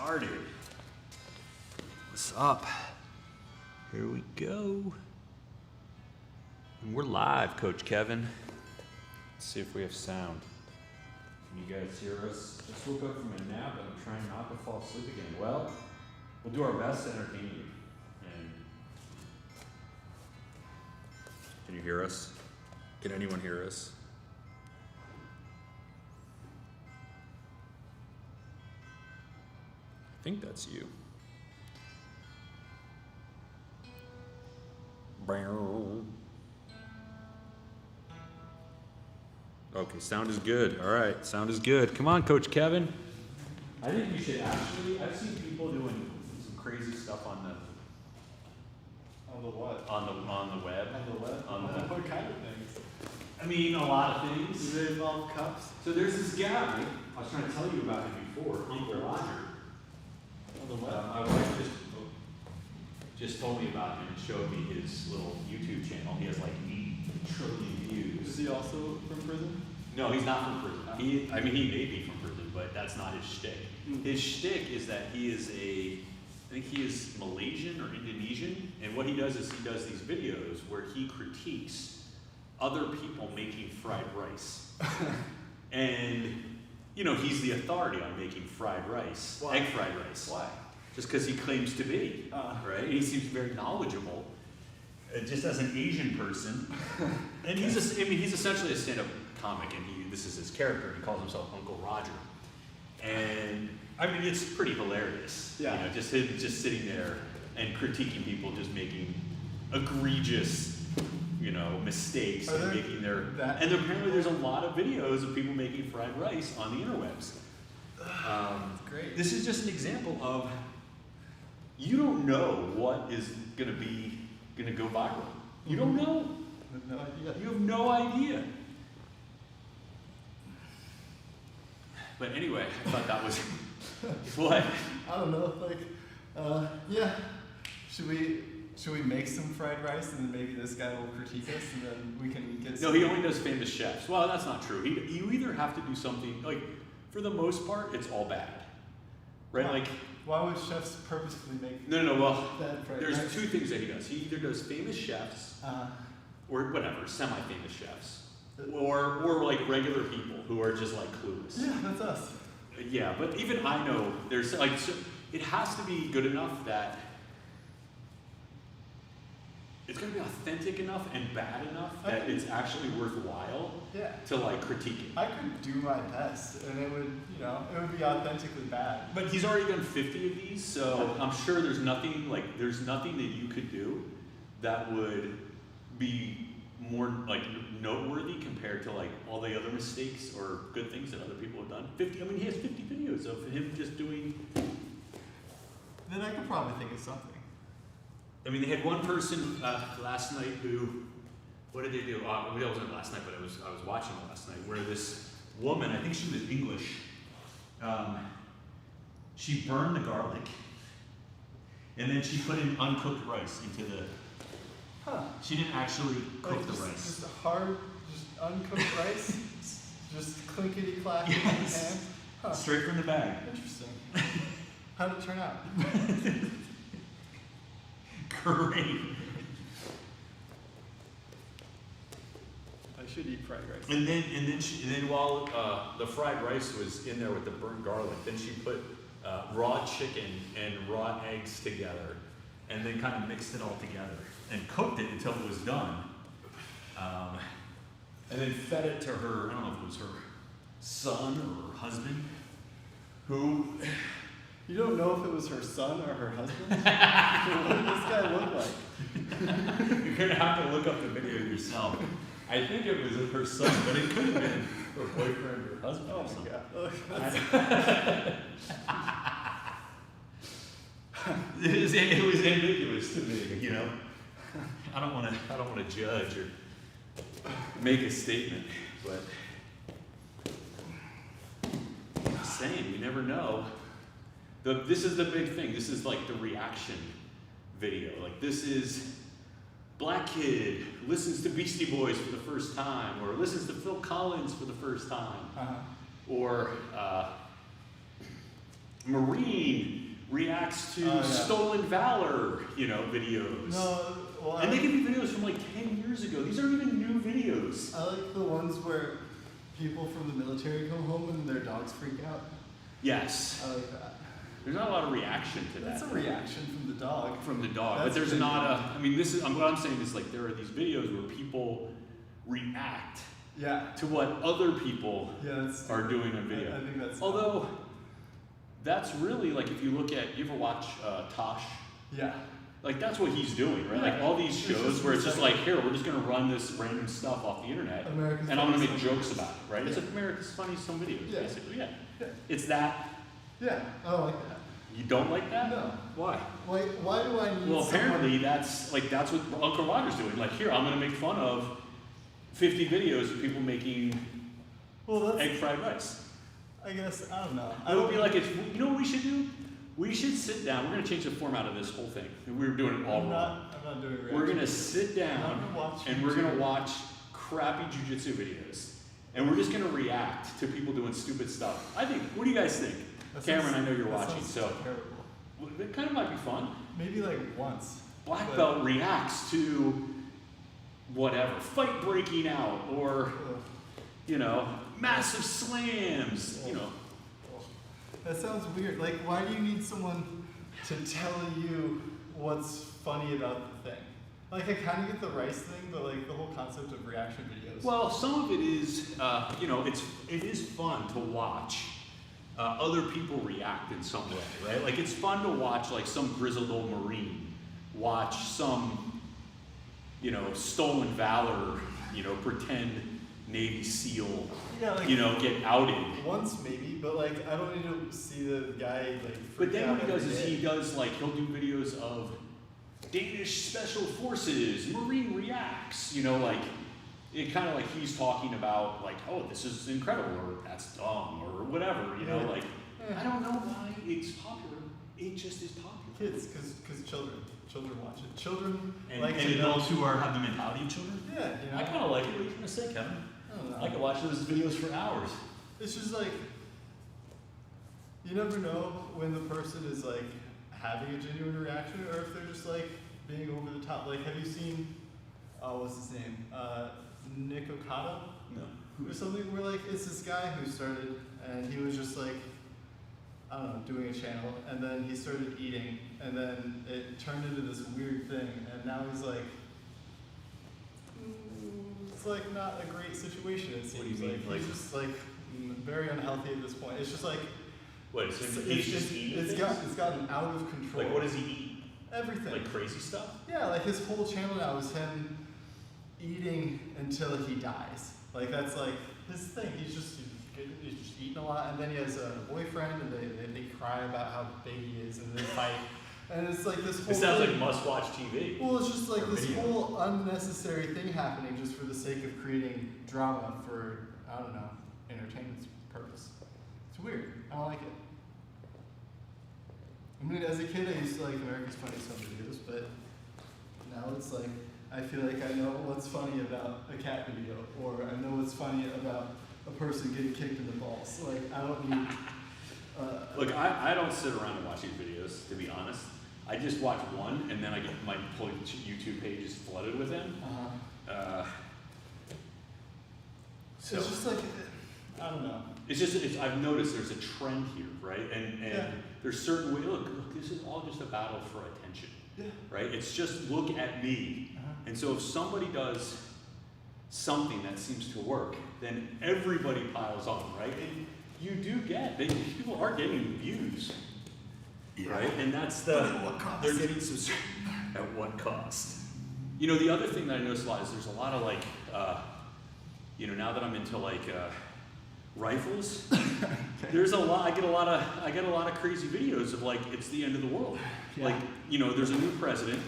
started. What's up? Here we go. And we're live, Coach Kevin. Let's see if we have sound. Can you guys hear us? Just woke up from a nap and I'm trying not to fall asleep again. Well, we'll do our best to entertain you. And can you hear us? Can anyone hear us? I think that's you. Okay, sound is good. All right, sound is good. Come on, Coach Kevin. I think you should actually, I've seen people doing some crazy stuff on the what? On the web. On the web? What kind of things? I mean, a lot of things. Do they involve cups? So there's this guy, I was trying to tell you about him before, Uncle Roger. On the web? My wife just told me about him and showed me his little YouTube channel. He has like 8 trillion views. Is he also from prison? No, he's not from prison. He may be from prison, but that's not his shtick. His shtick is that he is I think he is Malaysian or Indonesian, and what he does is he does these videos where he critiques other people making fried rice. And, you know, he's the authority on making fried rice, Why? egg fried rice. Why? Just because he claims to be, right? And he seems very knowledgeable, just as an Asian person. And he's essentially a stand-up comic, and this is his character. He calls himself Uncle Roger. And I mean, it's pretty hilarious. Yeah. You know, just him just sitting there and critiquing people just making egregious, you know, mistakes and making their. And apparently, there's a lot of videos of people making fried rice on the interwebs. Great. This is just an example of you don't know what is going to go viral. You don't know. No idea. You have no idea. But anyway, I thought that was what? I don't know. Like, yeah. Should we make some fried rice and then maybe this guy will critique us and then we can get. No, he only does famous chefs. Well, that's not true. You either have to do something like, for the most part, it's all bad, right? Why? Like, why would chefs purposefully make? No. Well, bad fried there's rice? 2 things that he does. He either does famous chefs or whatever, semi-famous chefs, or like regular people who are just like clueless. Yeah, that's us. Yeah, but even I know there's like, so it has to be good enough that it's going to be authentic enough and bad enough that it's actually worthwhile to like critique it. I could do my best and it would be authentically bad. But he's already done 50 of these, so I'm sure there's nothing that you could do that would be more like noteworthy compared to like all the other mistakes or good things that other people have done. 50, I mean, he has 50 videos of him just doing. Then I could probably think of something. I mean, they had one person last night who, what did they do? Well, that wasn't last night, but I was watching it last night, where this woman, I think she was English, she burned the garlic, and then she put in uncooked rice into the. She didn't actually cook the rice. Just hard, just uncooked rice, just clinkety clack in the pan. Straight from the bag. Interesting. How did it turn out? Great. I should eat fried rice. And then while the fried rice was in there with the burnt garlic, then she put raw chicken and raw eggs together, and then kind of mixed it all together and cooked it until it was done, and then fed it to her. I don't know if it was her son or her husband, who. You don't know if it was her son or her husband? What did this guy look like? You're going to have to look up the video yourself. I think it was her son, but it could have been her boyfriend or husband or something. It was ambiguous to me, you know. I don't want to judge or make a statement, but I'm just saying, you never know. This is the big thing. This is like the reaction video. Like, this is black kid listens to Beastie Boys for the first time, or listens to Phil Collins for the first time, or Marine reacts to stolen valor, videos. No, well, and they can be videos from like 10 years ago. These aren't even new videos. I like the ones where people from the military come home and their dogs freak out. Yes. I like that. There's not a lot of reaction to that. That's a reaction from the dog. From the dog. That's but there's not a, I mean, this is, what I'm saying is like there are these videos where people react to what other people are doing on video. I think that's Although, that's really like if you look at, you ever watch Tosh? Yeah. Like that's what he's doing, right? Like all these shows where it's just like, here, we're just gonna run this random stuff off the internet and I'm gonna make jokes about it, right? It's like America's Funniest Home Videos, basically, It's that. Yeah, I don't like that. You don't like that? No. Why? Why do I need Well, apparently that's what Uncle Roger's doing. Like, here, I'm gonna make fun of 50 videos of people making egg fried rice. I guess, I don't know. It would be like, you know what we should do? We should sit down. We're gonna change the format of this whole thing. We were doing it all wrong. I'm not doing it right. We're gonna sit down and we're gonna watch crappy jujitsu videos. And we're just gonna react to people doing stupid stuff. What do you guys think? Cameron, I know you're watching, so. Terrible. It kind of might be fun. Maybe like once. Black belt reacts to whatever, fight breaking out, or, massive slams, That sounds weird. Like, why do you need someone to tell you what's funny about the thing? Like, I kind of get the rice thing, but like the whole concept of reaction videos. Well, some of it is, it is fun to watch other people react in some way, right? Like it's fun to watch like some grizzled old Marine watch some, stolen valor, pretend Navy SEAL, get outed. Once maybe, but like I don't need to see the guy like. But then what he does is he'll do videos of Danish Special Forces, Marine reacts, it kind of like he's talking about like, oh, this is incredible, or that's dumb, or whatever, I don't know why it's popular. It just is popular. Kids, because children watch it. Children and to adults who have the mentality of children. Yeah, I kind of like it. What are you gonna say, Kevin? I don't know. I could watch those videos for hours. It's just like you never know when the person is like having a genuine reaction, or if they're just like being over the top. Like, have you seen? What's his name? Nick Okada? No. Or something where like it's this guy who started and he was just like, I don't know, doing a channel, and then he started eating, and then it turned into this weird thing, and now he's like, it's like not a great situation, it seems. What do you mean? Like he's just like very unhealthy at this point. It's just like, What, it's gotten out of control. Like what does he eat? Everything. Like crazy stuff? Yeah, like his whole channel now is him eating until he dies. Like that's like his thing. He's just eating a lot, and then he has a boyfriend, and they cry about how big he is, and they fight. And it's like this whole. It sounds like must-watch TV. Well, it's just like this whole unnecessary thing happening just for the sake of creating drama for, I don't know, entertainment purpose. It's weird. I don't like it. I mean, as a kid, I used to like America's Funniest Home Videos, but now it's like, I feel like I know what's funny about a cat video, or I know what's funny about a person getting kicked in the balls. Like, I don't need... Look, I don't sit around and watch these videos, to be honest. I just watch one, and then I get my whole YouTube page is flooded with them. So it's just like, I don't know. It's just, I've noticed there's a trend here, right? And there's certain ways, look, this is all just a battle for attention, right? It's just look at me. And so if somebody does something that seems to work, then everybody piles on, right? And you do people are getting views, right? And that's they're getting some, at what cost? The other thing that I noticed a lot is there's a lot of like, now that I'm into like, rifles, there's a lot, I get a lot of crazy videos of like, it's the end of the world. Like, there's a new president,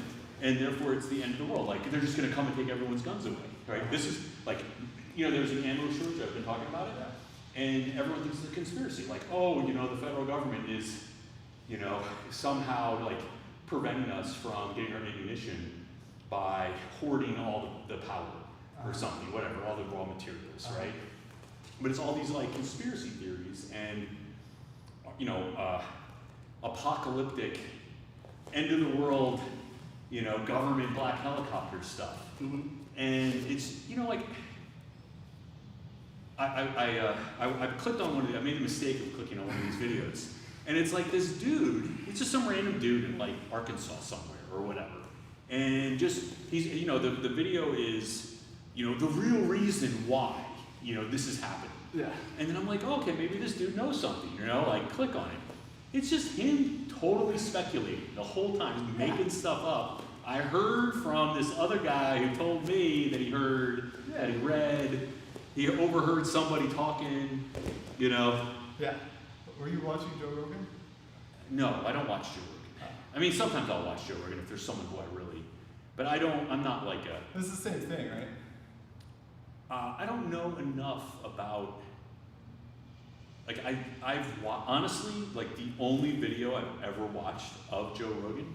and therefore it's the end of the world. Like, they're just gonna come and take everyone's guns away, right? This is like, there's an ammo shortage, I've been talking about it, and everyone thinks it's a conspiracy. Like, oh, the federal government is, somehow like preventing us from getting our ammunition by hoarding all the powder or something, whatever, all the raw materials, right? But it's all these like conspiracy theories, and apocalyptic, end of the world, you know, government black helicopter stuff. Mm-hmm. And it's, you know, like, I clicked on I made the mistake of clicking on one of these videos. And it's like this dude, it's just some random dude in like Arkansas somewhere or whatever. And just, he's, you know, the video is, you know, the real reason why, you know, this is happening. Yeah. And then I'm like, oh, okay, maybe this dude knows something, you know, like click on it. It's just him totally speculating the whole time, just making stuff up. I heard from this other guy who told me that he heard, that he read, he overheard somebody talking, you know. Yeah. Were you watching Joe Rogan? No, I don't watch Joe Rogan. I mean, sometimes I'll watch Joe Rogan if there's someone who I really, but I'm not like a. It's the same thing, right? I don't know enough about, like honestly, like the only video I've ever watched of Joe Rogan,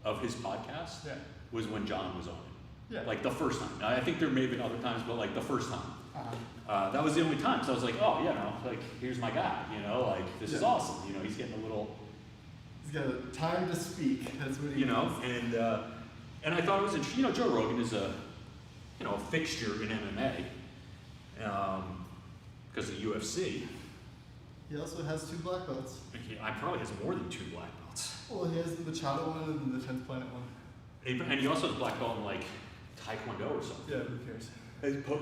of his podcast, was when John was on it. Yeah. Like the first time. Now, I think there may have been other times, but like the first time. That was the only time. So I was like, oh, you know, like here's my guy, you know, like this is awesome. You know, he's getting a little. He's got time to speak. That's what he. You know, and I thought it was interesting. You know, Joe Rogan is a fixture in MMA, because of UFC. He also has 2 black belts. I probably has more than 2 black belts. Well, he has the Chado one and the 10th Planet one. And he also has black belt in like Taekwondo or something. Yeah, who cares?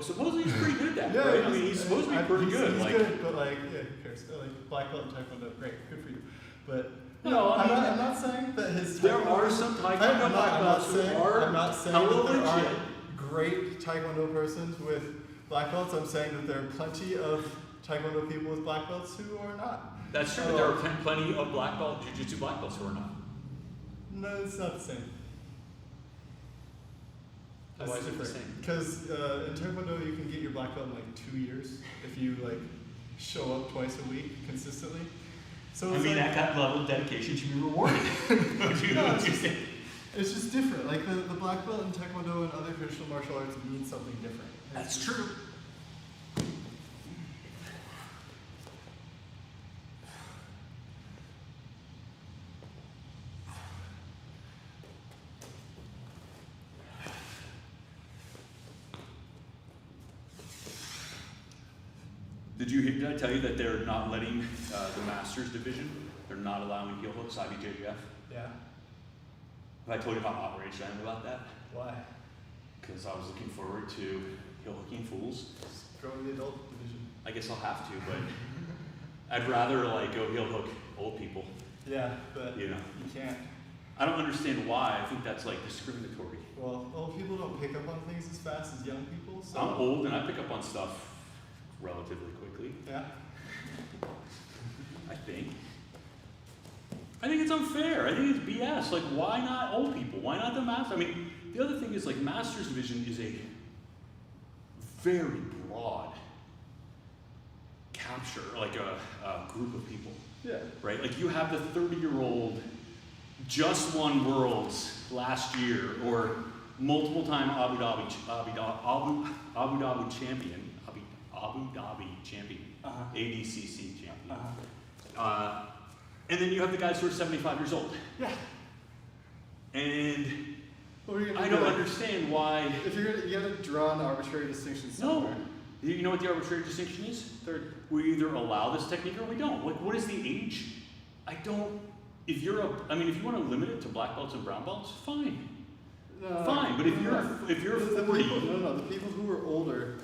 Supposedly he's pretty good at that, right? I mean, he's supposed to be pretty good. He's like, good, but like, yeah, who cares? Like black belt in Taekwondo, great, good for you. But no, I'm not saying that his. There are some Taekwondo black belts who are. I'm not saying that there aren't great Taekwondo persons with black belts. I'm saying that there are plenty of Taekwondo people with black belts who are not. That's true. But there are plenty of black belt, jiu-jitsu black belts who are not. No, it's not the same. Why is it the same? Because in Taekwondo you can get your black belt in like 2 years if you like show up twice a week consistently. So I mean, like, that level of dedication should be rewarded. It's just different. Like the black belt in Taekwondo and other traditional martial arts means something different. That's true. Did I tell you that they're not letting the Masters division, they're not allowing heel hooks, IBJJF? Yeah. Have I told you how outraged I am about that? Why? Because I was looking forward to heel hooking fools. Just go in the adult division. I guess I'll have to, but I'd rather like go heel hook old people. Yeah, but you know, you can't. I don't understand why. I think that's like discriminatory. Well, old people don't pick up on things as fast as young people. So. I'm old and I pick up on stuff relatively quickly. Yeah. I think it's unfair. I think it's BS. Like, why not old people? Why not the Masters? I mean, the other thing is like Masters division is a very broad capture, like a group of people. Yeah. Right? Like you have the 30-year-old just won Worlds last year, or multiple time Abu Dhabi champion, ADCC champion. And then you have the guys who are 75 years old. Yeah. And I don't understand why. If you gotta draw an arbitrary distinction somewhere. No. You know what the arbitrary distinction is? We either allow this technique or we don't. Like, what is the age? If you want to limit it to black belts and brown belts, fine. Fine, but if you're 40. The people who are older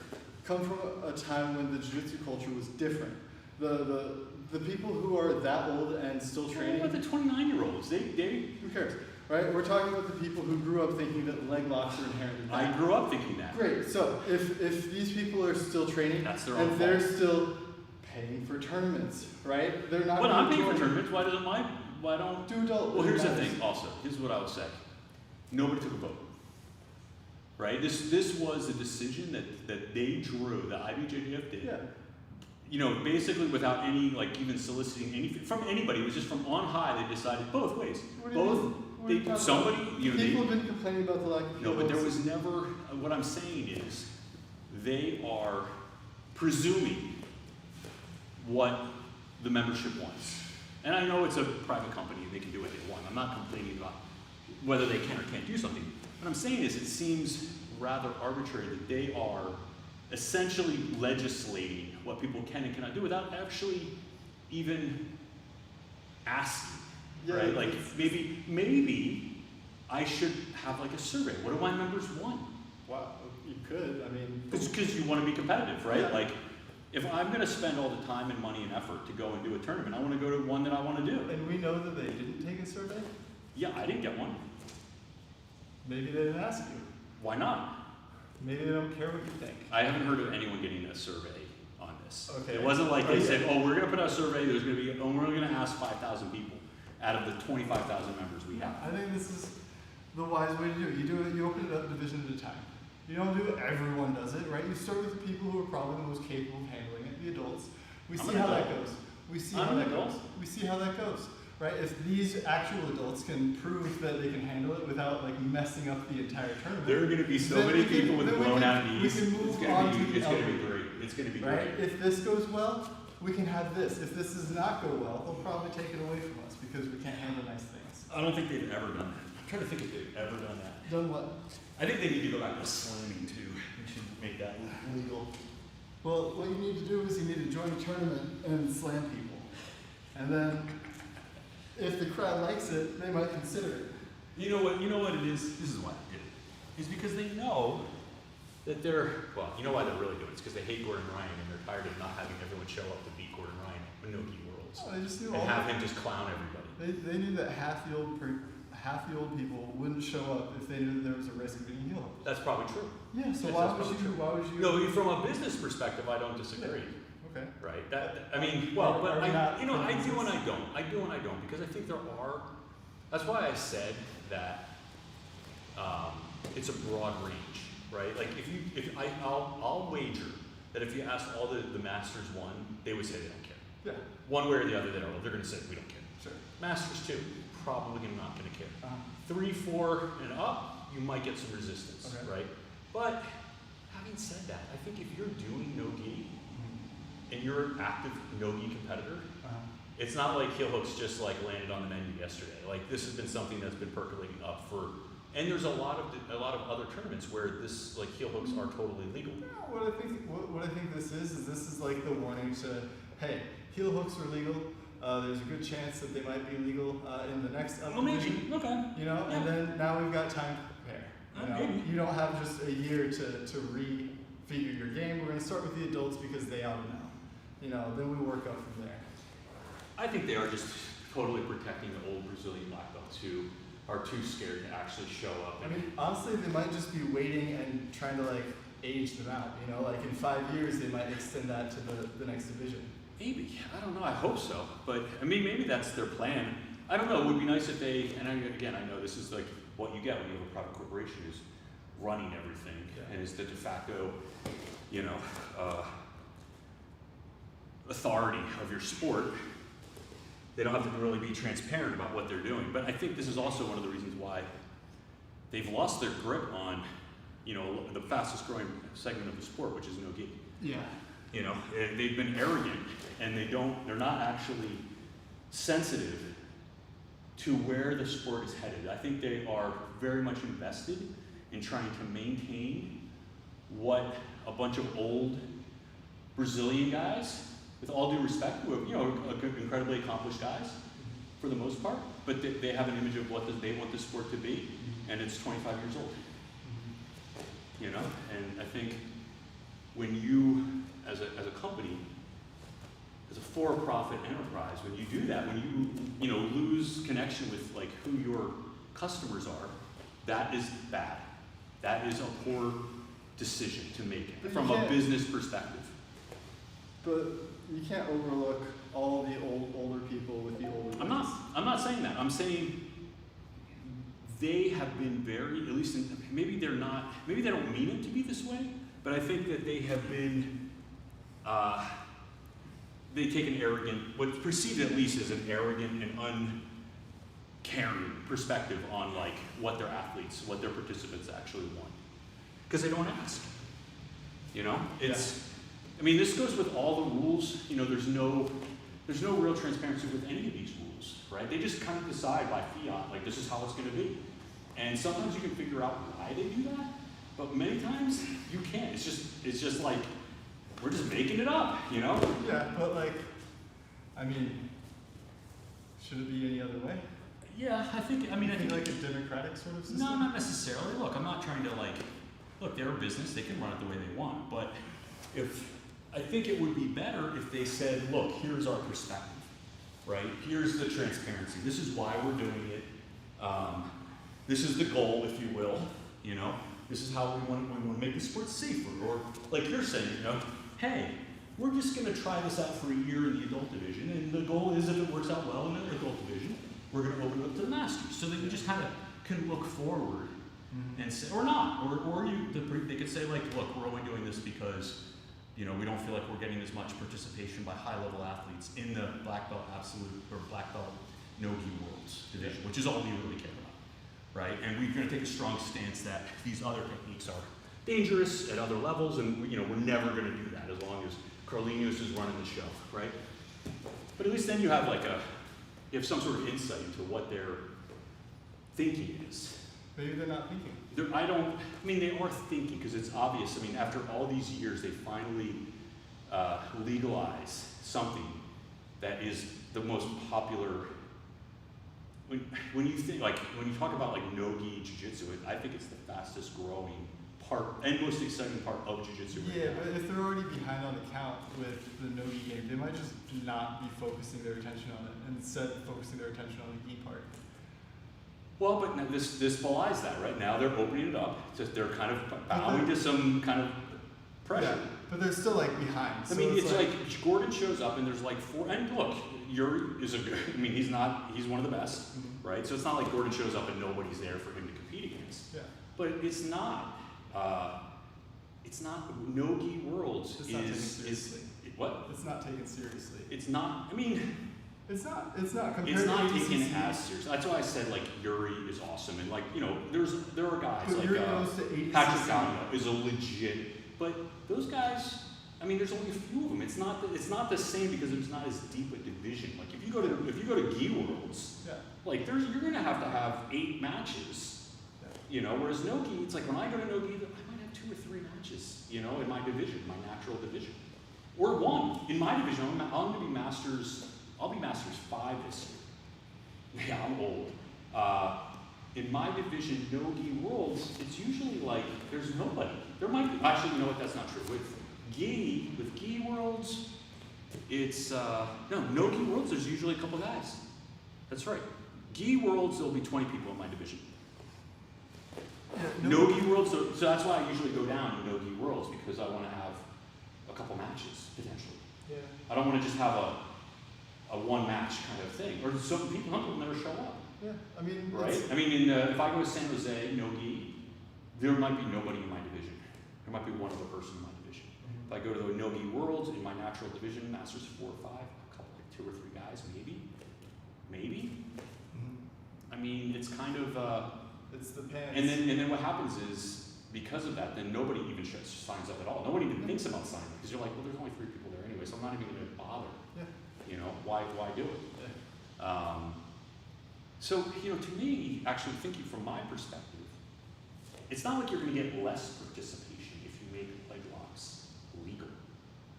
come from a time when the jiu-jitsu culture was different. The people who are that old and still training. What about the 29-year-olds? They who cares, right? We're talking about the people who grew up thinking that leg locks are inherently bad. I grew up thinking that. Great. So if these people are still training and they're still paying for tournaments, right? They're not. But I'm paying for tournaments. Why don't do adult? Well, here's the thing. Also, here's what I would say. Nobody took a vote. Right? This was a decision that they drew. The IBJJF did. Yeah. You know, basically without any, like, even soliciting anything from anybody. It was just from on high. They decided both ways. People have been complaining about the lack of. No, but there was never. What I'm saying is, they are presuming what the membership wants, And I know it's a private company and they can do what they want. I'm not complaining about whether they can or can't do something. What I'm saying is it seems rather arbitrary that they are essentially legislating what people can and cannot do without actually even asking, right? Like maybe I should have like a survey. What do my members want? Wow, you could. I mean, Because you want to be competitive, right? Yeah. Like if I'm going to spend all the time and money and effort to go and do a tournament, I want to go to one that I want to do. and we know that they didn't take a survey. Yeah, I didn't get one. Maybe they didn't ask you. Why not? Maybe they don't care what you think. I haven't heard of anyone getting a survey on this. Okay. It wasn't like they Oh, yeah. said, oh, we're going to put out a survey, there's going to be, oh, we're only going to ask 5,000 people out of the 25,000 members we have. I think this is the wise way to do it. You open it up division at a time. You don't do it, everyone does it, right? You start with the people who are probably the most capable of handling it, the adults. We I'm see an how that adult. goes. We see I'm how an that adult. goes. We see how that goes, right? If these actual adults can prove that they can handle it without like messing up the entire tournament, There are going to be so Then many we can- people with then we blown can- out we knees. can move It's going on to to be, the it's going to be elderly. great. It's going to be right? great. If this goes well, we can have this. If this does not go well, they'll probably take it away from us because we can't handle nice things. I don't think they've ever done that. I'm trying to think if they've ever done that. Done what? I think they need to go back to slamming too. We should make that legal. Well, what you need to do is you need to join a tournament and slam people. And then, if the crowd likes it, they might consider it. You know what it is? This is why they did it. It's because they know that well, you know why they're really doing it. It's because they hate Gordon Ryan and they're tired of not having everyone show up to beat Gordon Ryan at Nogi Worlds. Oh, they just knew And all have him just clown everybody. they knew that half the old people wouldn't show up if they knew that there was a risk of being heel hooked. That's probably true. Yeah, so Yes, why that's would probably you? Why would you? No, from a business perspective, I don't disagree. Okay. Right? I mean, well, but Are we not I do and business? I don't. I do and I don't because I think there are. That's why I said that it's a broad range, right? Like I'll wager that if you ask all the Masters 1, they would say they don't care. Yeah. One way or the other, they don't. They're going to say we don't care. Sure. Masters 2, probably not going to care. Uh-huh. 3, 4, and up, you might get some resistance, Okay. right? But having said that, I think if you're doing no-gi and you're an active no-gi competitor, Uh-huh. it's not like heel hooks just like landed on the menu yesterday. Like this has been something that's been percolating up for, and there's a lot of other tournaments where this like heel hooks are totally legal. No, what I think this is like the warning to, hey, heel hooks are legal. There's a good chance that they might be legal in the next Well, maybe. division. Okay. You know, Yeah. and then now we've got time to prepare. You know? Maybe. You don't have just a year to refigure your game. We're going to start with the adults because they ought to know. You know, then we work up from there. I think they are just totally protecting the old Brazilian black belts who are too scared to actually show up. I mean, honestly, they might just be waiting and trying to like age them out. You know, like in 5 years, they might extend that to the next division. Maybe. I don't know. I hope so. But I mean, maybe that's their plan. I don't know. It would be nice if they, and again, I know this is like what you get when you have a private corporation is running everything and is the de facto, authority of your sport. They don't have to really be transparent about what they're doing. But I think this is also one of the reasons why they've lost their grip on, the fastest growing segment of the sport, which is no-gi. Yeah. They've been arrogant and they're not actually sensitive to where the sport is headed. I think they are very much invested in trying to maintain what a bunch of old Brazilian guys, with all due respect, who are incredibly accomplished guys for the most part, but they have an image of what they want the sport to be, and it's 25 years old. And I think when you, as a company, as a for-profit enterprise, when you do that, when you lose connection with like who your customers are, that is bad. That is a poor decision to make But from you a can't- business perspective. But you can't overlook all the older people with the older. I'm not saying that. I'm saying they have been very, at least maybe they don't mean it to be this way, but I think that they have been, they take an arrogant, what's perceived at least as an arrogant and uncaring perspective on like what their athletes, what their participants actually want. Because they don't ask. I mean, this goes with all the rules. There's no there's no real transparency with any of these rules, right? They just kind of decide by fiat, like this is how it's going to be. And sometimes you can figure out why they do that, but many times you can't. It's just like, we're just making it up, you know? Yeah, but like, I mean, should it be any other way? Yeah, I think like a democratic sort of system? No, not necessarily. Look, I'm not trying to look, they're a business, they can run it the way they want, but I think it would be better if they said, look, here's our perspective, right? Here's the transparency. This is why we're doing it. This is the goal, if you will, you know? This is how we want to make the sport safer. Or like you're saying, you know, hey, we're just going to try this out for a year in the adult division, and the goal is if it works out well in the adult division, we're going to open it up to the masters, so that you just kind of can look forward and say, or not, or they could say like, look, we're only doing this because, you know, we don't feel like we're getting as much participation by high-level athletes in the black belt absolute or black belt no-gi worlds division, which is all we really care about, right? And we're going to take a strong stance that these other techniques are dangerous at other levels, and you know, we're never going to do that as long as Carlinhos is running the show, right? But at least then you have you have some sort of insight into what their thinking is. Maybe they're not thinking. They are thinking because it's obvious. I mean, after all these years, they finally legalize something that is the most popular. When you think, when you talk about no-gi jiu-jitsu, I think it's the fastest growing part and most exciting part of jiu-jitsu. Yeah, but if they're already behind on the count with the no-gi game, they might just not be focusing their attention on it, and instead focusing their attention on the gi part. Well, but now this belies that, right? Now they're opening it up. They're kind of bowing to some kind of pressure. Yeah, but they're still behind. I mean, it's like Gordon shows up and there's four, and look, Yuri is he's one of the best, right? So it's not like Gordon shows up and nobody's there for him to compete against. Yeah. But it's not no-gi worlds It's not taken seriously. What? It's not taken seriously. It's not, It's not compared it's not to taken ADCC. as seriously. That's why I said Yuri is awesome, and there are guys But Yuri goes to ADCC. Patrick Gagno is a legit, but those guys, there's only a few of them. It's not the same because it's not as deep a division. Like if you go to Gi Worlds, Yeah. you're gonna have 8 matches. Yeah. You know, whereas no-gi, it's like when I go to no-gi, I might have 2 or 3 matches, you know, in my division, my natural division. Or 1. In my division, I'm gonna be Masters, I'll be Masters 5 this year. Yeah, I'm old. In my division, no-gi worlds, it's usually there's nobody. There might be, actually, you know what, that's not true. With gi worlds, it's, no-gi worlds, there's usually a couple guys. That's right. Gi worlds, there'll be 20 people in my division. Yeah, No-gi worlds, so that's why I usually go down to no-gi worlds, because I want to have a couple matches, potentially. Yeah. I don't want to just have a one-match kind of thing. Or some people never show up. Yeah, Right? If I go to San Jose, no-gi, there might be nobody in my division. There might be one other person in my division. If I go to the no-gi worlds in my natural division, Masters 4 or 5, a couple, 2 or 3 guys, maybe. It's kind of, it's the pants. and then what happens is, because of that, then nobody even signs up at all. Nobody even thinks about signing up, because you're like, well, there's only 3 people there anyway, so I'm not even going to bother. Yeah. You know, why do it? Yeah. So, to me, actually thinking from my perspective, it's not like you're going to get less participation if you make leg locks legal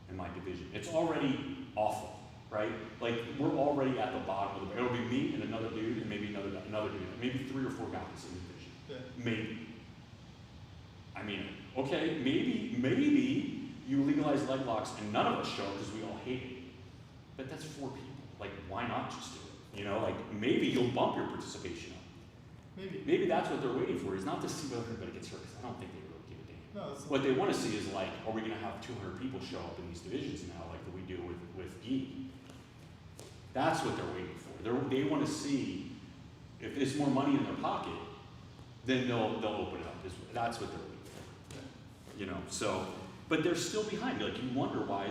in my division. It's already awful, right? We're already at the bottom of the barrel. It'll be me and another dude and maybe another dude, maybe 3 or 4 guys in the division. Yeah. Maybe. Okay, maybe you legalize leg locks and none of us show because we all hate it. But that's 4 people. Why not just do it? Maybe you'll bump your participation up. Maybe that's what they're waiting for, is not to see whether everybody gets hurt, because I don't think they really give a damn. No, What they want to see is are we going to have 200 people show up in these divisions now, like we do with gi? That's what they're waiting for. They want to see if there's more money in their pocket, then they'll open it up. That's what they're waiting for. So, but they're still behind. You wonder why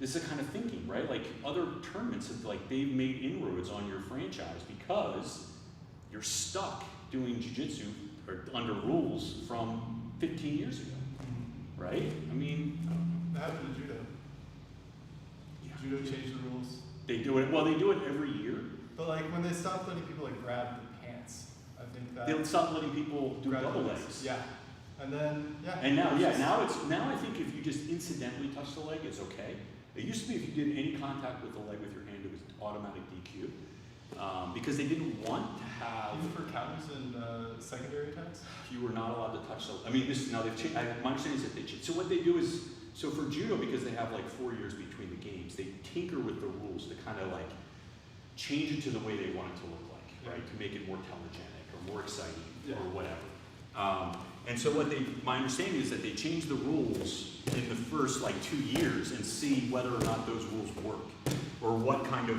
this is the kind of thinking, right? Other tournaments have they've made inroads on your franchise because you're stuck doing jiu-jitsu or under rules from 15 years ago, right? That happened to judo. Yeah. judo changed the rules. They do it, well, they do it every year. But like when they stopped letting people like grab the pants, I think that They'll stop letting people do grab the double legs. Yeah. And then And now, now I think if you just incidentally touch the leg, it's okay. It used to be if you did any contact with the leg with your hand, it was automatic DQ. Because they didn't want to have. even for counters and secondary attacks. You were not allowed to touch the. I mean, this now they've changed. My understanding is that they changed. So what they do is, so for judo, because they have like 4 years between the games, they tinker with the rules to kind of like change it to the way they want it to look like, right? To make it more telegenic or more exciting or whatever. And so my understanding is that they change the rules in the first like 2 years and see whether or not those rules work or what kind of,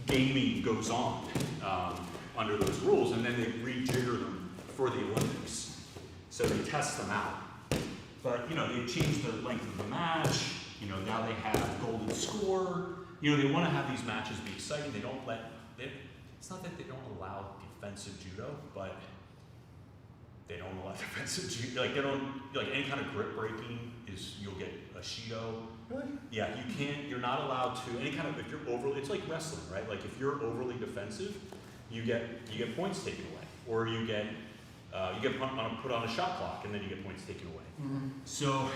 gaming goes on under those rules, and then they rejigger them for the Olympics. So they test them out. But, they changed the length of the match. Now they have golden score. They want to have these matches be exciting. They don't it's not that they don't allow defensive judo, but they don't allow defensive judo. Like, they don't, like, any kind of grip breaking you'll get a Shido. Really? Yeah, you're not allowed to, if you're overly, it's like wrestling, right? Like, if you're overly defensive, you get points taken away. Or you get put on a shot clock, and then you get points taken away. Mm-hmm. So,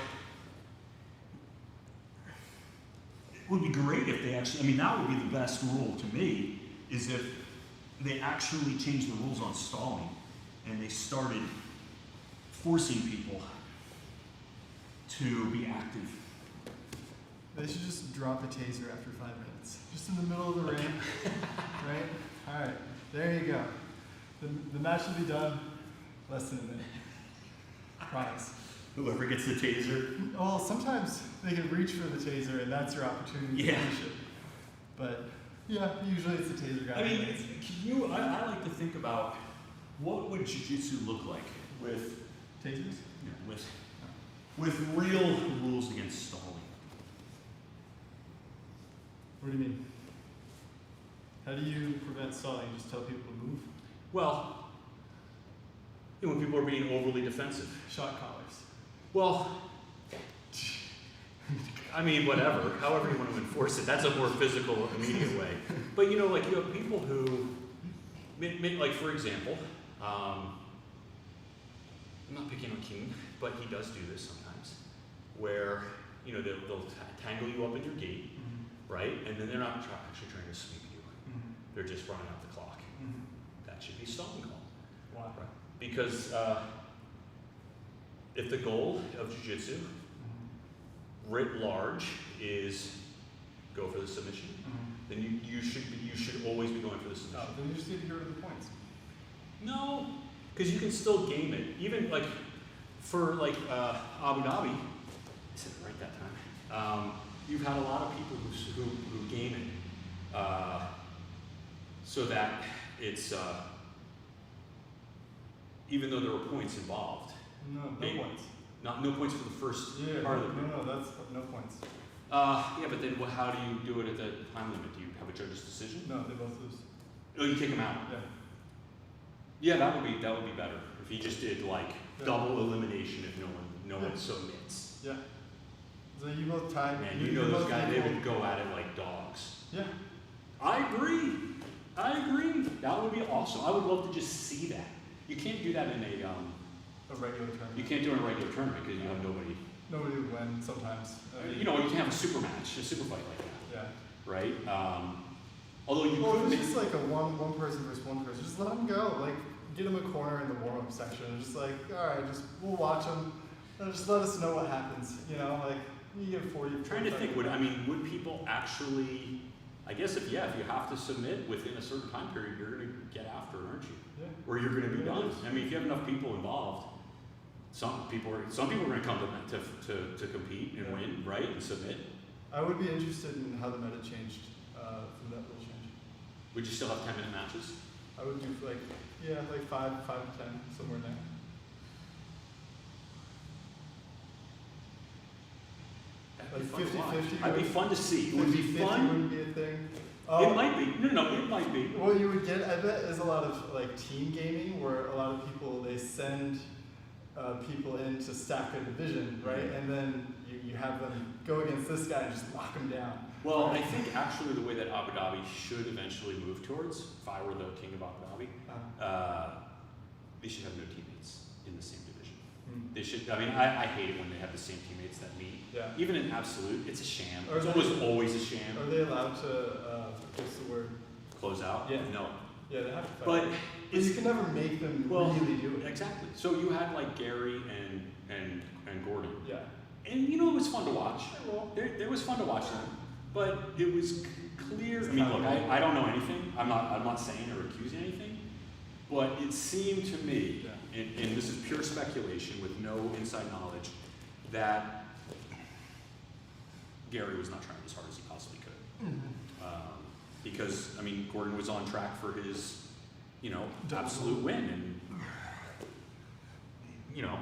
it would be great if they actually, that would be the best rule to me, is if they actually changed the rules on stalling, and they started forcing people to be active. They should just drop a taser after 5 minutes. Just in the middle of the ring, right? All right, there you go. The match will be done less than a minute. Promise. Whoever gets the taser. Well, sometimes they can reach for the taser, and that's your opportunity to finish it. But yeah, usually it's the taser guy. I like to think about what would jiu-jitsu look like with tasers? Yeah, with real rules against stalling. What do you mean? How do you prevent stalling? Just tell people to move? Well, when people are being overly defensive. Shot collars. Well, whatever. However you want to enforce it. That's a more physical, immediate way. But you have people who, like for example, I'm not picking on King, but he does do this sometimes, where they'll tangle you up in your gate, right? And then they're not actually trying to sweep you. They're just running out the clock. That should be stalling call. Why? Right? Because if the goal of jiu-jitsu, writ large, is go for the submission, then you should always be going for the submission. Oh, then you just need to go to the points. No, because you can still game it. Even like for Abu Dhabi, I said it right that time. You've had a lot of people who game it so that it's even though there were points involved. No points. No points for the first part of the group. No, that's no points. Yeah, but then how do you do it at the time limit? Do you have a judge's decision? No, they both lose. Oh, you take them out. Yeah. Yeah, that would be better if he just did double elimination if no one submits. Yeah. So you both tied. Man, those guys, they would go at it like dogs. Yeah. I agree. That would be awesome. I would love to just see that. You can't do that in a regular tournament. You can't do it in a regular tournament because you have nobody. Nobody would win sometimes. You can have a super match, a super fight like that. Yeah. Right? Although you could. It's just like a one person versus one person. Just let them go. Like, get them a corner in the warm-up section. Just like, all right, we'll watch them. Just let us know what happens. You get 40. I'm trying to think. Would people actually? I guess if you have to submit within a certain time period, you're going to get after it, aren't you? Yeah. Or you're going to be done. If you have enough people involved, some people are going to come to compete and win, right, and submit. I would be interested in how the meta changed from that rule change. Would you still have 10-minute matches? I would do 5 to 10, somewhere in there. That'd be 50-50. That'd be fun to see. It would be fun. Wouldn't be a thing. It might be. No, it might be. What you would get, I bet, is a lot of team gaming where a lot of people, they send people in to stack a division, right? And then you have them go against this guy and just lock him down. Well, I think actually the way that Abu Dhabi should eventually move towards, if I were the king of Abu Dhabi, they should have no teammates in the same division. They should. I mean, I hate it when they have the same teammates that meet. Yeah. Even in absolute, it's a sham. Are It's they- always a sham. Are they allowed to, what's the word? Close out? Yeah. No. Yeah, they have to fight. But you can never make them really do it. Exactly. So you had like Gary and Gordon. Yeah. And you know, it was fun to watch. It was fun to watch them. But it was clear. I mean, look, I don't know anything. I'm not saying or accusing anything. But it seemed to me, and this is pure speculation with no inside knowledge, that Gary was not trying as hard as he possibly could. Because, I mean, Gordon was on track for his, you know, absolute win. And, you know,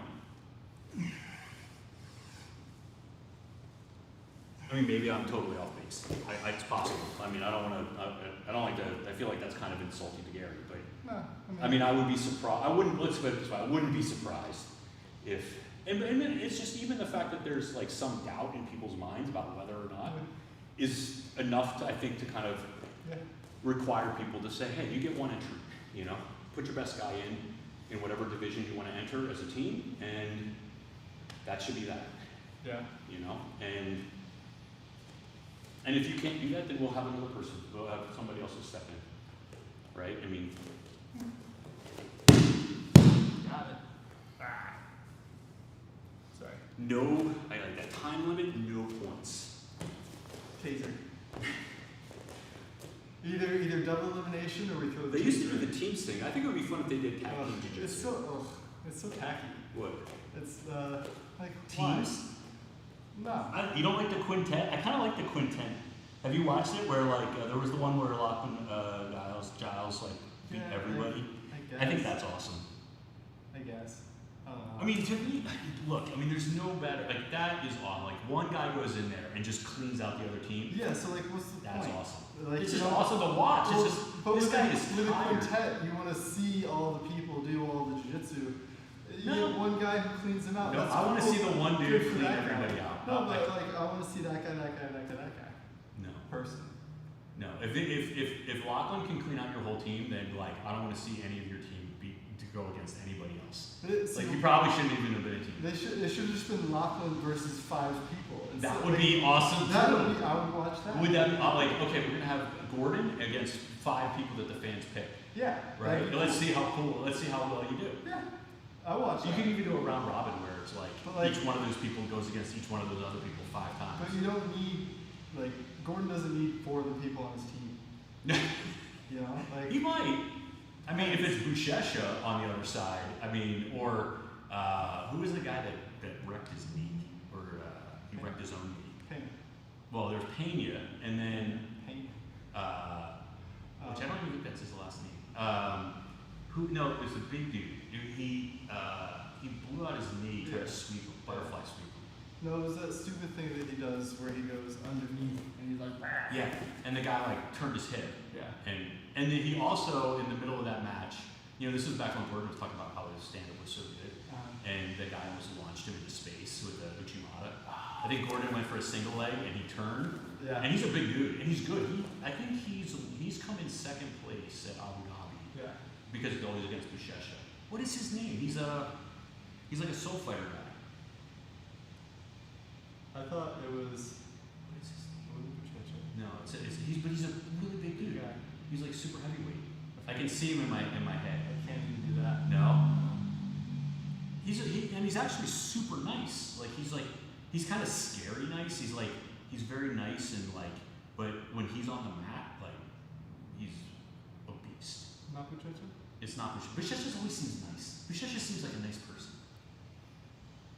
I mean, maybe I'm totally off base. It's possible. I mean, I don't want to, I don't like to, I feel like that's kind of insulting to Gary, but No, I mean, I would be surprised. I wouldn't, let's put it this way, I wouldn't be surprised if, and it's just even the fact that there's like some doubt in people's minds about whether or not is enough to, I think, to kind of require people to say, hey, you get one entry, you know, put your best guy in whatever division you want to enter as a team, and that should be that. Yeah. You know, and if you can't do that, then we'll have another person. We'll have somebody else to step in, right? I mean, Got it. Sorry. no, I like that time limit, no points. Taser. Either double elimination or we throw the They used to taser do in. the teams thing. I think it would be fun if they did tag Oh, team it's jiu-jitsu. so tacky. What? It's like Teams? why? No. You don't like the quintet? I kind of like the quintet. Have you watched it? Where like there was the one where Lachlan Giles like beat Yeah, everybody. I guess. I think that's awesome. I guess. I mean, to me, look. I mean, there's no better. Like that is awesome. Like one guy goes in there and just cleans out the other team. yeah. So like, what's the That's point? awesome. Like, It's you just know, awesome to watch. Well, It's just but this with guy a, is with a tired. quintet, you want to see all the people do all the jiu-jitsu. You No. get one guy who cleans them out. No, That's I want to cool. see the one Good dude for clean that guy. everybody out. No, Not but like- like I want to see that guy, that guy. no. Person. No, if Lachlan can clean out your whole team, then like I don't want to see any of your team to go against anybody else. Like you probably shouldn't even have been a team. They should have just been Lachlan versus 5 people. That would be awesome That too. would be. I would watch that. Would that be like okay? We're gonna have Gordon against 5 people that the fans pick, Yeah. right? that'd be Let's cool. see how cool. Let's see how well you do. Yeah. I watch You that. can even do a round robin where it's like, But, like- each one of those people goes against each one of those other people 5 times. But you don't need like Gordon doesn't need 4 of the people on his team. You know, like He might. I mean, if it's Bushesha on the other side, I mean, or who was the guy that wrecked his knee, or he wrecked his own knee? Payne. Well, there's Pena, and then Payne. which I don't even think that's his last name. Who? No, it was a big dude. He blew out his knee trying to sweep a butterfly sweep. No, it was that stupid thing that he does where he goes underneath and he's like, "Bah." Yeah, and the guy like turned his hip, Yeah. and then he also in the middle of that match, you know, this was back when Gordon was talking about how his stand-up was so good. And the guy almost launched him into space with the Uchimata. I think Gordon went for a single leg and he turned. Yeah. And he's a big dude and he's good. I think he's come in 2nd place at Abu Dhabi Yeah. because he's always against Bushesha. What is his name? He's like a soul fighter guy. I thought it was. What is his name? What No, he's a really big dude. Yeah. He's like super heavyweight. I can see him in my head. I can't even do that. No. He's actually super nice. Like he's kind of scary nice. He's very nice and like, but when he's on the mat, like he's a beast. Not Buchecha? It's not Bushesha. Bushesha always seems nice. Bushesha seems like a nice person.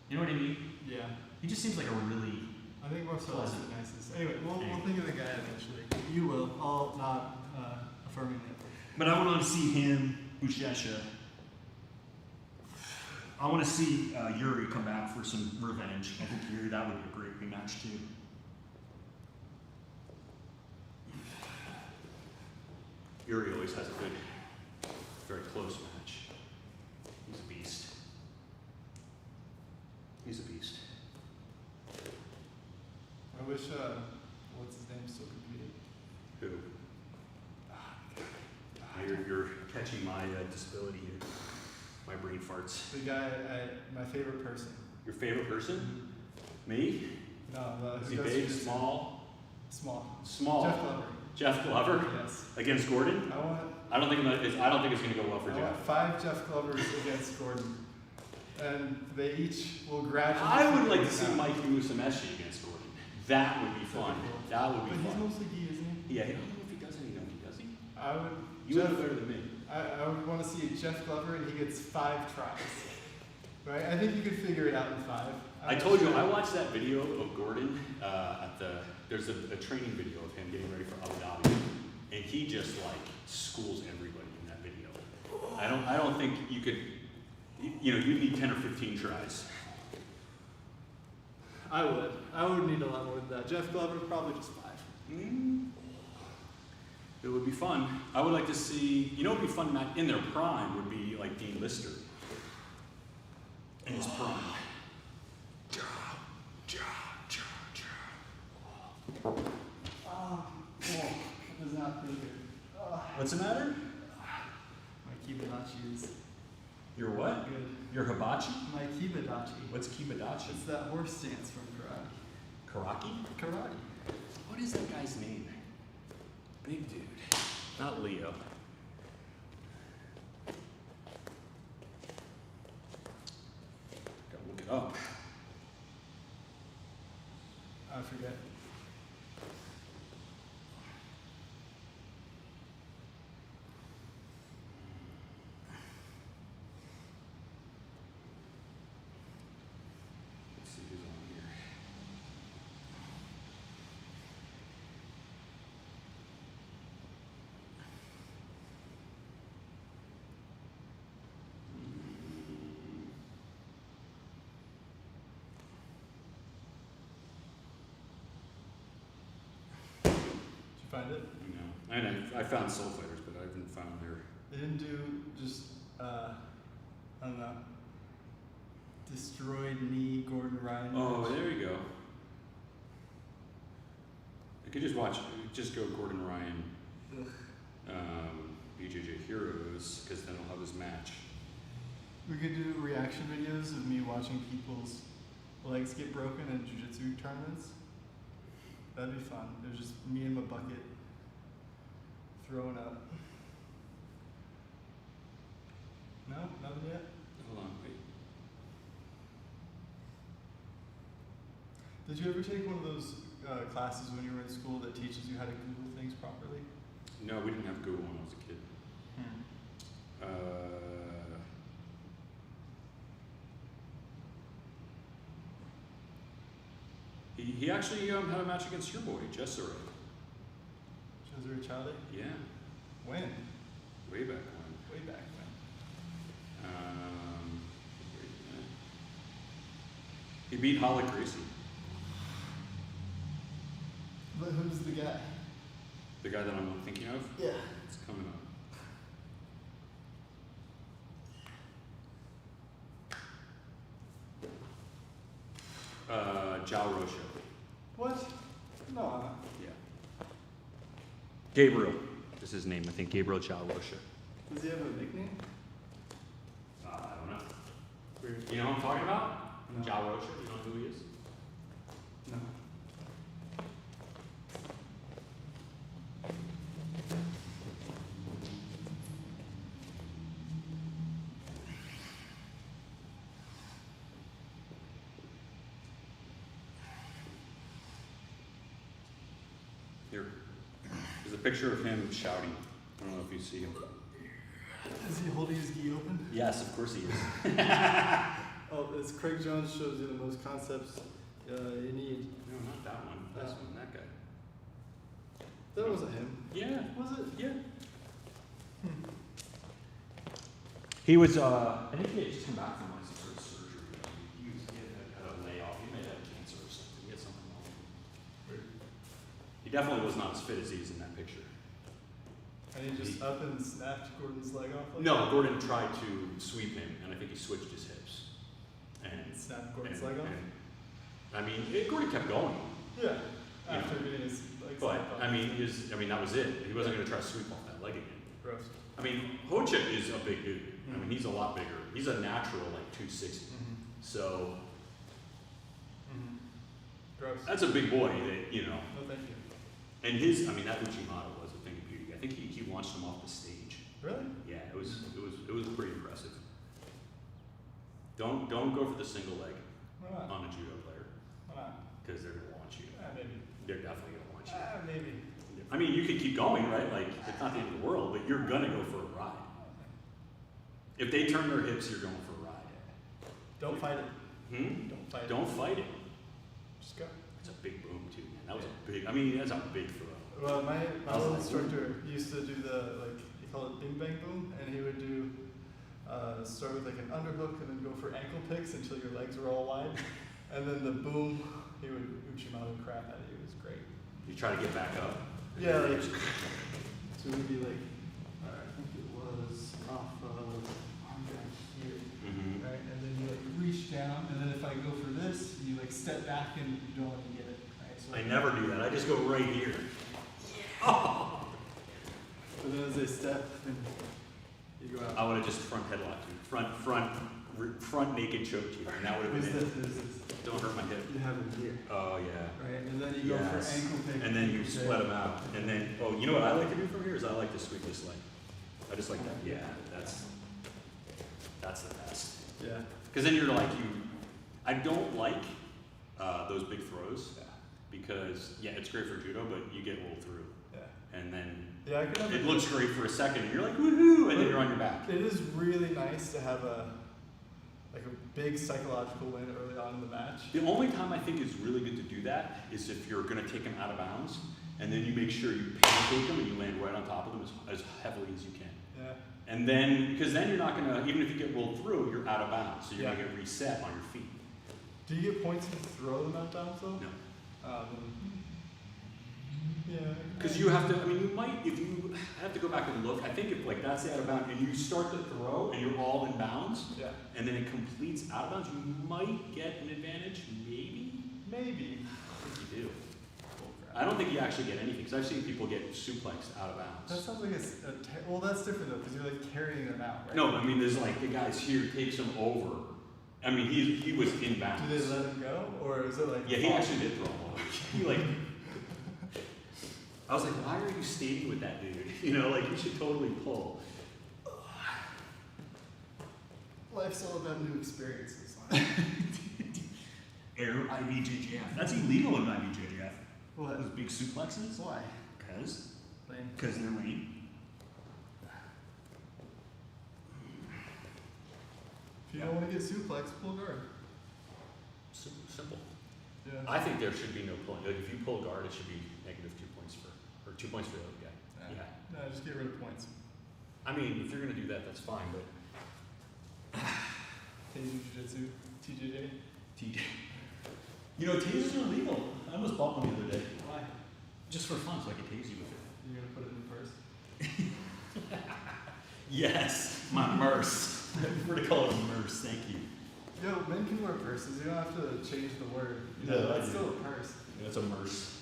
You know what I mean? Yeah. He just seems like a really I think Marcelo's Pleasant. the nicest. Anyway, we'll think of the guy eventually. You will. I'll not affirming it. But I want to see him, Bushesha. I want to see Yuri come back for some revenge. I think Yuri, that would be a great rematch too. Yuri always has a good, very close match. He's a beast. He's a beast. I wish, what's his name, Who? You're catching my disability here. My brain farts. The guy, my favorite person. Your favorite person? Me? No, Is he big, small? Small. Small. Jeff Glover. Jeff Glover? Yes. Against Gordon? I don't think it's going to go well for I Jeff. want 5 Jeff Glovers against Gordon. And they each will gradually. I would like to see Mike Musameshi against Gordon. That would be fun. That would be But fun. he's mostly gi, isn't he? Yeah, I don't know if he does any gungi, does he? I would. You would know better than me. I would want to see Jeff Glover, and he gets 5 tries. Right? I think you could figure it out in 5. I told you, I watched that video of Gordon there's a training video of him getting ready for Abu Dhabi, and he just like schools everybody in that video. I don't think you could, you need 10 or 15 tries. I would need a lot more than that. Jeff Glover, probably just 5. It would be fun. I would like to see, it would be fun in their prime would be like Dean Lister. In his prime. That does not feel good. What's the matter? My kibadachi is Your what? good. Your hibachi? My kibadachi. What's kibadachi? It's that horse stance from karate. Karaki? Karate. What is that guy's name? Big dude. Not Leo. Gotta look it up. I forget. Let's see who's on here. Did you find it? No. I found Soul Fighters, but I haven't found their. They didn't do just, I don't know, destroyed knee Gordon Ryan. Oh, match. there you go. I could just go Gordon Ryan, Ugh. BJJ Heroes, because then I'll have his match. We could do reaction videos of me watching people's legs get broken in jiu-jitsu tournaments. That'd be fun. There's just me in my bucket throwing up. No? Nothing yet? Hold on, wait. Did you ever take one of those classes when you were in school that teaches you how to Google things properly? No, we didn't have Google when I was a kid. He actually had a match against your boy, Jessero. Cesare Chade? Yeah, When? way back when. Way back when. Wait a minute. He beat Hollick Gracie, But who's the guy? the guy that I'm thinking of. Yeah. It's coming up. Jao Rocha. What? No. Yeah. Gabriel is his name, I think. Gabriel Jao Rocha. Does he have a nickname? I don't know. Weird. You know what I'm talking about? No. Jao Rocha, you know who he is? No. Here. There's a picture of him shouting. I don't know if you see him. Is he holding his gi open? Yes, of course he is. Oh, it's Craig Jones shows you the most concepts you need. No, not that one. This one, that guy. That wasn't him. Yeah. Was it? Yeah. He was, I think he had just come back from like some sort of surgery. He had a layoff. He may have had cancer or something. He had something wrong. He definitely was not as fit as he is in that picture. And he just up and snapped Gordon's leg off? Like No, that? Gordon tried to sweep him, and I think he switched his hips. And Snapped Gordon's leg off? I mean, Gordon kept going. Yeah. After getting his Like, But step up. I mean, that was it. He wasn't gonna try to sweep off that leg again. Gross. I mean, Hochip is a big dude. I mean, he's a lot bigger. He's a natural like 260. So Gross. that's a big boy that, you know. No, thank you. And that Uchimata was a thing of beauty. I think he launched him off the stage. Really? Yeah, it was pretty impressive. Don't go for the single leg Why not? on a judo player Why not? because they're gonna launch you. Maybe. They're definitely gonna launch you. Maybe. I mean, you could keep going, right? Like it's not the end of the world, but you're gonna go for a ride. If they turn their hips, you're going for a ride. Don't fight it. Hmm? Don't fight it. Don't fight it. Just go. It's a big boom too, man. That was a big. I mean, that's a big throw. Well, my I was old like, instructor used to do the, like, he called it bing bang boom, and he would do, start with like an underhook and then go for ankle picks until your legs were all wide. And then the boom, he would Uchimata crap out of you. It was great. You try to get back up. Yeah, like, so it would be like, I think it was off of arm down here, Mm-hmm. right? And then you like reach down, and then if I go for this, you like step back and you don't let me get it, right? So I never do that. I just go right here. So then as I step, then you go out. I would have just front headlocked you, front naked choked you, and that would have There's been this, it. there's this. Don't hurt my hip. You have it here, Oh yeah. right? And then you go for Yes. ankle pick. And then you split them out, and then you know what I like to do from here is I like to sweep this leg. I just like that. Yeah, that's the best. Yeah. Because then you're like I don't like those big throws because it's great for judo, but you get rolled through, Yeah. and then Yeah, I could have it looks great for a second, and you're like woohoo, and then you're on your back. It is really nice to have a big psychological win early on in the match. The only time I think it's really good to do that is if you're going to take them out of bounds, and then you make sure you pancake them and you land right on top of them as heavily as you can. Yeah. And then, because then you're not going to, even if you get rolled through, you're out of bounds, so you're Yeah. going to get reset on your feet. Do you get points if you throw them out bounds though? No. Yeah. Because you have to, I mean, you might, if you I have to go back and look, I think if like that's the out of bounds, and you start to throw and you're all in bounds, Yeah. and then it completes out of bounds, you might get an advantage, maybe. Maybe. I think you do. I don't think you actually get anything, because I've seen people get suplexed out of bounds. That sounds like well, that's different though, because you're like carrying them out, right? No, I mean, there's like the guys here takes him over. I mean, he was in bounds. Do they let him go, or is it like? Yeah, he actually did throw him over. He like, I was like, why are you skating with that dude? You know, like you should totally pull. Life's all about new experiences. Air IBJJF. That's illegal in IBJJF. What? Those big suplexes. Why? Because Lame. they're lame. If you don't want to get suplex, pull guard. Simple. Yeah. I think there should be no pulling. Like if you pull guard, it should be negative 2 points or 2 points for the other guy. Yeah. No, just get rid of points. I mean, if you're gonna do that, that's fine. But Taser Jiu-Jitsu, TJJ. TJ, you know, tasers are illegal. I almost bought one the other day, Why? just for fun, so I could tase you with it. You're gonna put it in the purse. Yes, my merce. We're gonna call it a merce. Thank you. Yo, men can wear purses. You don't have to change the word. You No, know, I it's do. still a purse. That's a merce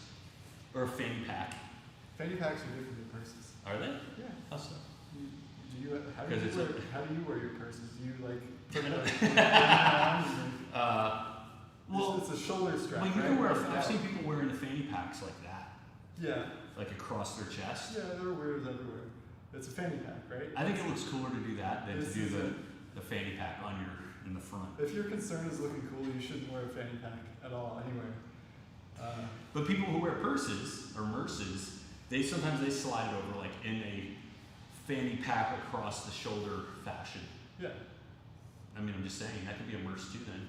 or a fanny pack. Fanny packs are different than purses. Are they? Yeah. How so? How do 'Cause you it's wear? a- How do you wear your purses? You like put it around and Well, it's a shoulder strap. Well, you right? can wear. It's I've out. seen people wearing the fanny packs like that, Yeah, like across their chest. yeah, there are weirdos everywhere. It's a fanny pack, right? I think it looks cooler to do that than to This do is the fanny pack on in the front. If your concern is looking cool, you shouldn't wear a fanny pack at all anywhere. But people who wear purses or merces, they sometimes slide it over like in a fanny pack across the shoulder fashion. Yeah. I mean, I'm just saying that could be a merce too. Then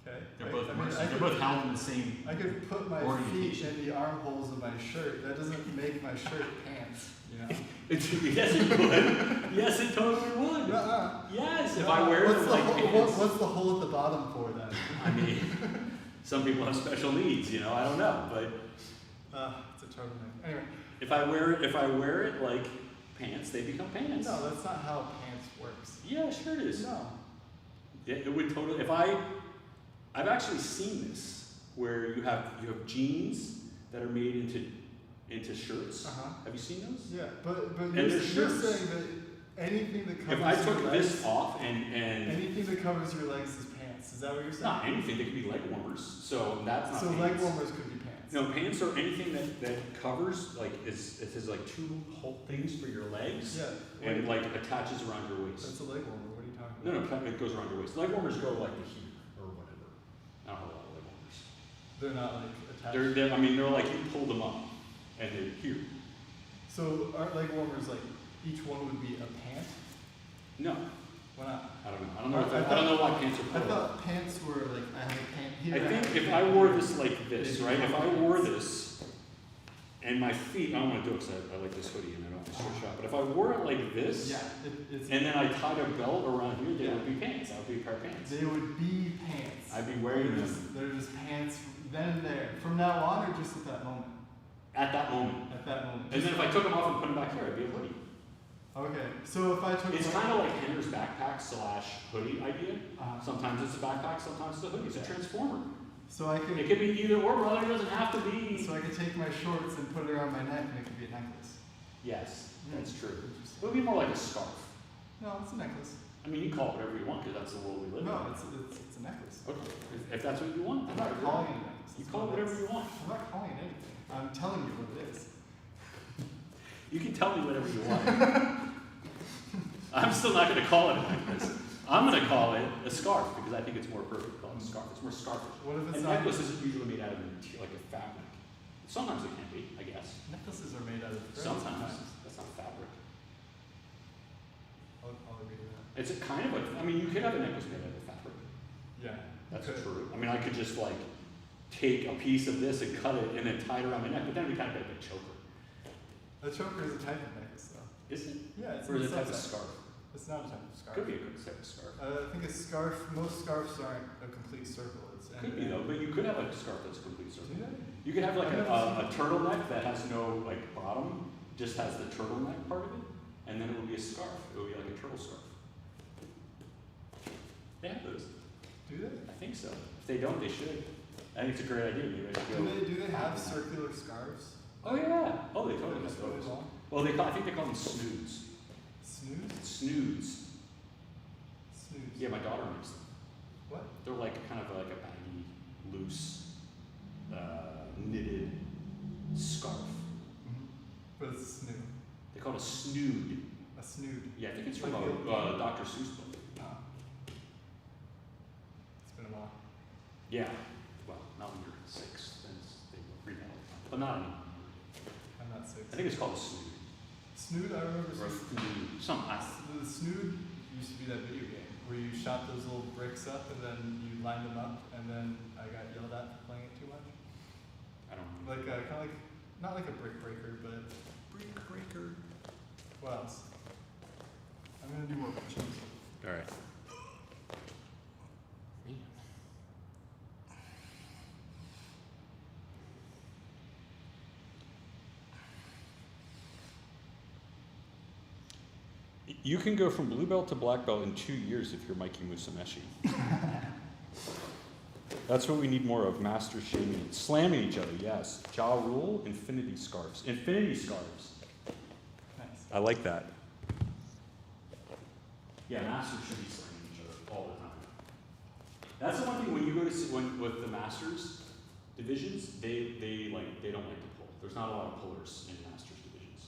Okay. they're both I mean, merces. I They're could- both held in the same. I could put my feet Orientation. in the armholes of my shirt. That doesn't make my shirt pants. You know. yes, it would. Yes, it totally would. Nuh-uh. Yes, if Nuh-uh. I wear what's them the like hole, pants. what's the hole at the bottom for then? I mean, some people have special needs, you know. I don't know, but It's a turtleneck. Anyway. if I wear it like pants, they become pants. No, that's not how pants works. Yeah, sure it is. No. It would totally. I've actually seen this where you have jeans that are made into shirts. Have you seen those? Yeah, but And you're they're shirts. saying that anything that covers If I your took legs, this off and anything that covers your legs is pants. Is that what you're saying? not anything, they could be leg warmers. So that's not So pants. leg warmers could be pants. No, pants are anything that covers, like, it has like two whole things for your legs. Yeah. And like attaches around your waist. That's a leg warmer. What are you talking about? No, it goes around your waist. Leg warmers go like to here or whatever. I don't have a lot of leg warmers. They're not like attached. They're like you pull them up and they're here. So aren't leg warmers like each one would be a pant? No, Why not? I don't know. I don't know why pants are I plural. thought pants were like I have a pant here. I think if I wore this like this, right? If I wore this and my feet, I don't want to do it because I like this hoodie and I don't want to switch out. But if I wore it like this, Yeah, it's. and then I tied a belt around here, they would be pants. That would be a pair of pants. They would be pants. I'd be wearing They're them just, they're just pants then and there. From now on, or just at that moment? at that moment. At that moment. And then if I took them off and put them back here, I'd be a hoodie. Okay, so if I took. It's kind of like Hender's backpack / hoodie idea. Uh, Sometimes it's a backpack, sometimes it's a hoodie. It's a transformer. so I could. It could be either or, brother. It doesn't have to be. So I could take my shorts and put it around my neck, and it could be a necklace. Yes, that's true. It Interesting. would be more like a scarf. No, it's a necklace. I mean, you call it whatever you want because that's the world we live in. No, it's a necklace. Okay. If that's what you want, I'm not calling it a necklace. You It's call it not whatever necklace. you want. I'm not calling it anything. I'm telling you what it is. You can tell me whatever you want. I'm still not going to call it a necklace. I'm going to call it a scarf because I think it's more perfect to call it a scarf. It's more scarfish. What if it's And not? necklace isn't usually made out of like a fabric. Sometimes it can be, I guess. Necklaces are made out of thread Sometimes. That's not fabric. I'll agree with that. It's a kind of a, I mean, you could have a necklace made out of fabric. Yeah. That's Could. true. I mean, I could just like take a piece of this and cut it and then tie it around my neck, but then we kind of like a choker. A choker is a type of necklace, though. Is it? Yeah, it's Or is it a a type of subset. scarf? It's not a type of scarf. Could be a good type of scarf. I think a scarf. Most scarves aren't a complete circle. It's Could be though, but you could have a scarf that's a complete Do circle. they? You could have like I've never a turtleneck that has no like bottom, just has the turtleneck part of it, and then it would be a scarf. It would be like a turtle scarf. They have those. Do they? I think so. If they don't, they should. I think it's a great idea. Maybe I should go. Do they have circular scarves? Oh yeah. Oh, they totally have Just really those. long? Well, I think they call them snoods. Snooze? Snoods. Snooze. Yeah, my daughter makes them. What? They're like kind of like a baggy, loose, knitted scarf. Mm-hmm. But it's a snood. They call it a snood. A snood. Yeah, I think it's from Like a Dr. Seuss book. Ah. It's been a while. Yeah. Well, not when you're 6, then they read that all the time. But not anymore. I'm not 6. I think it's called a snood. Snood, I remember. Or a Snood. fnood. Something. The Snood used to be that video game where you shot those little bricks up and then you lined them up, and then I got yelled at for playing it too much. I don't know. Like kind of like not like a brick breaker, but Brick breaker. what else? I'm gonna do more questions. All right. You can go from blue belt to black belt in 2 years if you're Mikey Musumeci. That's what we need more of, masters shaming, slamming each other, yes. Ja Rule, infinity scarves. Infinity scarves. Nice. I like that. Yeah, masters should be slamming each other all the time. That's the one thing when you go to with the masters divisions, they don't like to pull. There's not a lot of pullers in masters divisions.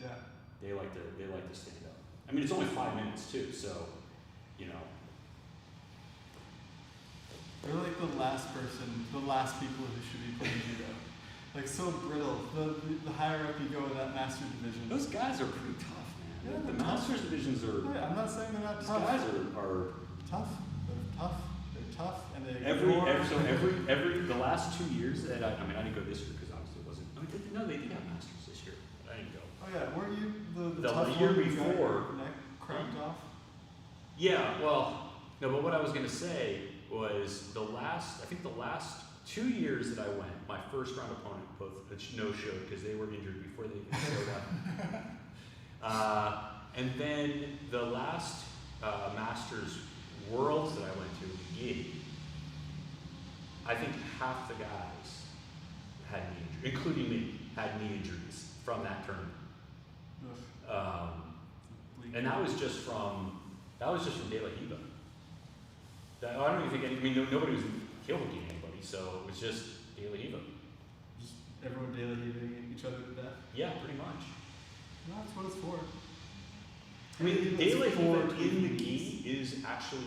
Yeah. They like to stand up. I mean, it's only 5 minutes too, so you know. They're like the last people who should be playing judo. Like so brittle. The higher up you go in that master division. Those guys are pretty tough, man. Yeah, the they're tough. masters divisions are. Yeah, I'm not saying they're not These tough. guys are Tough. They're tough. They're tough, and they every the last 2 years that I didn't go this year because obviously it wasn't. I mean, no, they did have masters this year, but I didn't go. Oh yeah, weren't you the The tough year one who got before. your neck cracked off? Yeah, well, no, but what I was gonna say was I think the last 2 years that I went, my first round opponent both no-showed because they were injured before they even showed up. And then the last Masters Worlds that I went to, I think half the guys had knee injuries. including me, had knee injuries from that tournament. And that was just from De La Riva. I don't even think nobody was heel hooking anybody, so it was just De La Riva. Just everyone De La Rivaing each other to death. Yeah, pretty much. No, that's what it's for. I mean, De La Riva in the gi is actually,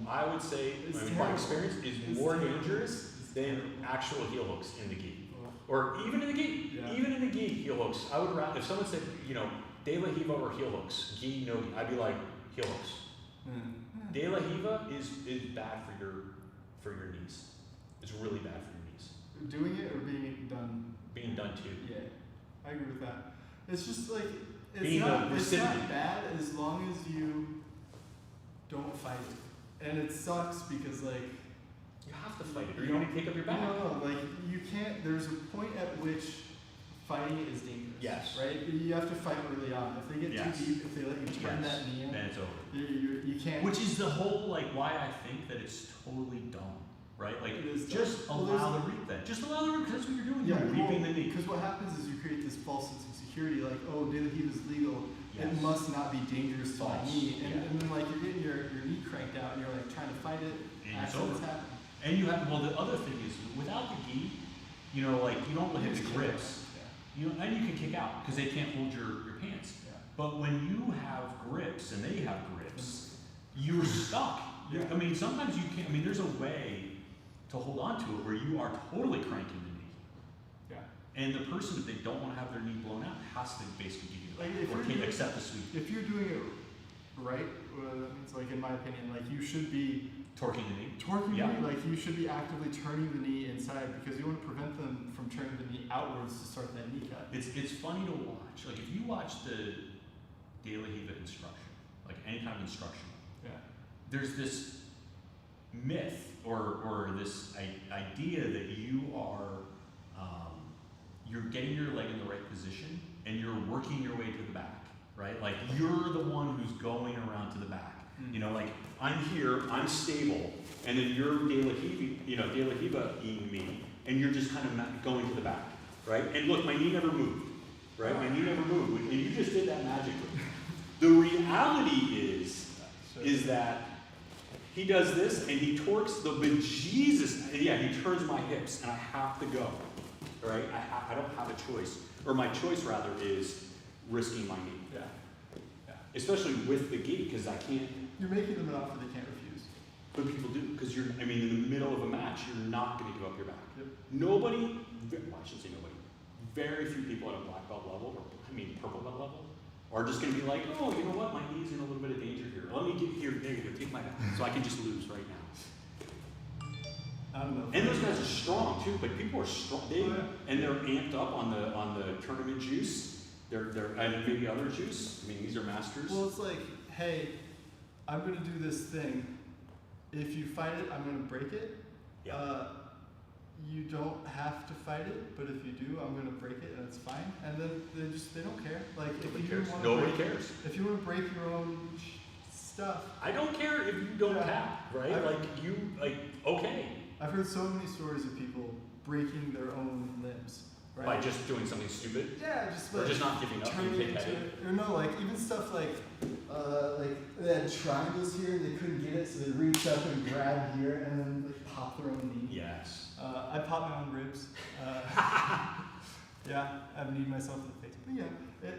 I would say, my experience, is more dangerous than actual heel hooks in the gi. Or even in the gi. Yeah. Even in the gi, heel hooks. I would rather, if someone said, De La Riva or heel hooks, gi, no gi, I'd be like, heel hooks. De La Riva is bad for your knees. It's really bad for your knees. Doing it or being done? Being done too. Yeah, I agree with that. It's just like, Being it's not bad as long as you don't fight it. And it sucks because like, you have to fight it or you're going to take up your back. No, like you can't, there's a point at which fighting is dangerous. Yes. Right? You have to fight early on. If they get Yes. too deep, if they let you turn that knee in, then it's over. You can't. Which is the whole, like, why I think that it's totally dumb, right? Like, It is just dumb. allow the reap then. Just allow the reap, because that's what you're doing. Yeah, You're reaping the knee. because what happens is you create this false sense of security, like, oh, De La Riva is legal, Yes. it must not be dangerous to my False. knee, and, Yeah. and then like you're getting your knee cranked out, and you're like trying to fight it, And it's accidents over. happen. And you have, well, the other thing is, without the gi, like, you don't hit the grips. And you can kick out, because they can't hold your pants. Yeah. But when you have grips, and they have grips, you're stuck. Yeah. I mean, sometimes you can't, there's a way to hold on to it where you are totally cranking the knee. Yeah. And the person, if they don't want to have their knee blown out, has to basically give you the Like, back, if or you're doing- accept the sweep. If you're doing it right, that means like in my opinion, like you should be Torquing the knee. torquing Yeah. the knee, like you should be actively turning the knee inside because you want to prevent them from turning the knee outwards to start that knee cut. It's funny to watch. Like, if you watch the De La Riva instruction, like any kind of instruction, Yeah. there's this myth or this idea that you're getting your leg in the right position and you're working your way to the back, right? Like, you're the one who's going around to the back. Like, I'm here, I'm stable, and then you're De La Riva-ing me, and you're just kind of going to the back, right? And look, my knee never moved, right? My knee never moved, and you just did that magically. The reality is that he does this, and he torques the bejesus, and yeah, he turns my hips, and I have to go, right? I don't have a choice, or my choice rather is risking my knee. Yeah. Especially with the gi, because I can't. You're making them an offer they can't refuse. But people do, because in the middle of a match, you're not going to give up your back. Yep. Nobody, well, I shouldn't say nobody, very few people at a black belt level, or purple belt level, are just going to be like, oh, you know what, my knee's in a little bit of danger here. Let me get here, there you go, take my back, so I can just lose right now. I don't know. And those guys are strong too, but people are strong, Yeah. and they're amped up on the tournament juice. And maybe other juice. These are masters. Well, it's like, hey, I'm going to do this thing. If you fight it, I'm going to break it. Yeah. You don't have to fight it, but if you do, I'm going to break it, and it's fine. And then they don't care. Like, Nobody if cares. you want Nobody to break, cares. if you want to break your own stuff. I don't care if you don't Yeah. tap, right? Okay. I've heard so many stories of people breaking their own limbs. Right? By just doing something stupid? Yeah, just Or like just not giving up and turning take into, headed? or no, like even stuff like they had triangles here and they couldn't get it, so they reached up and grabbed here and then like pop their own knee. Yes. I popped my own ribs. Yeah, I've kneed myself in the face. But yeah,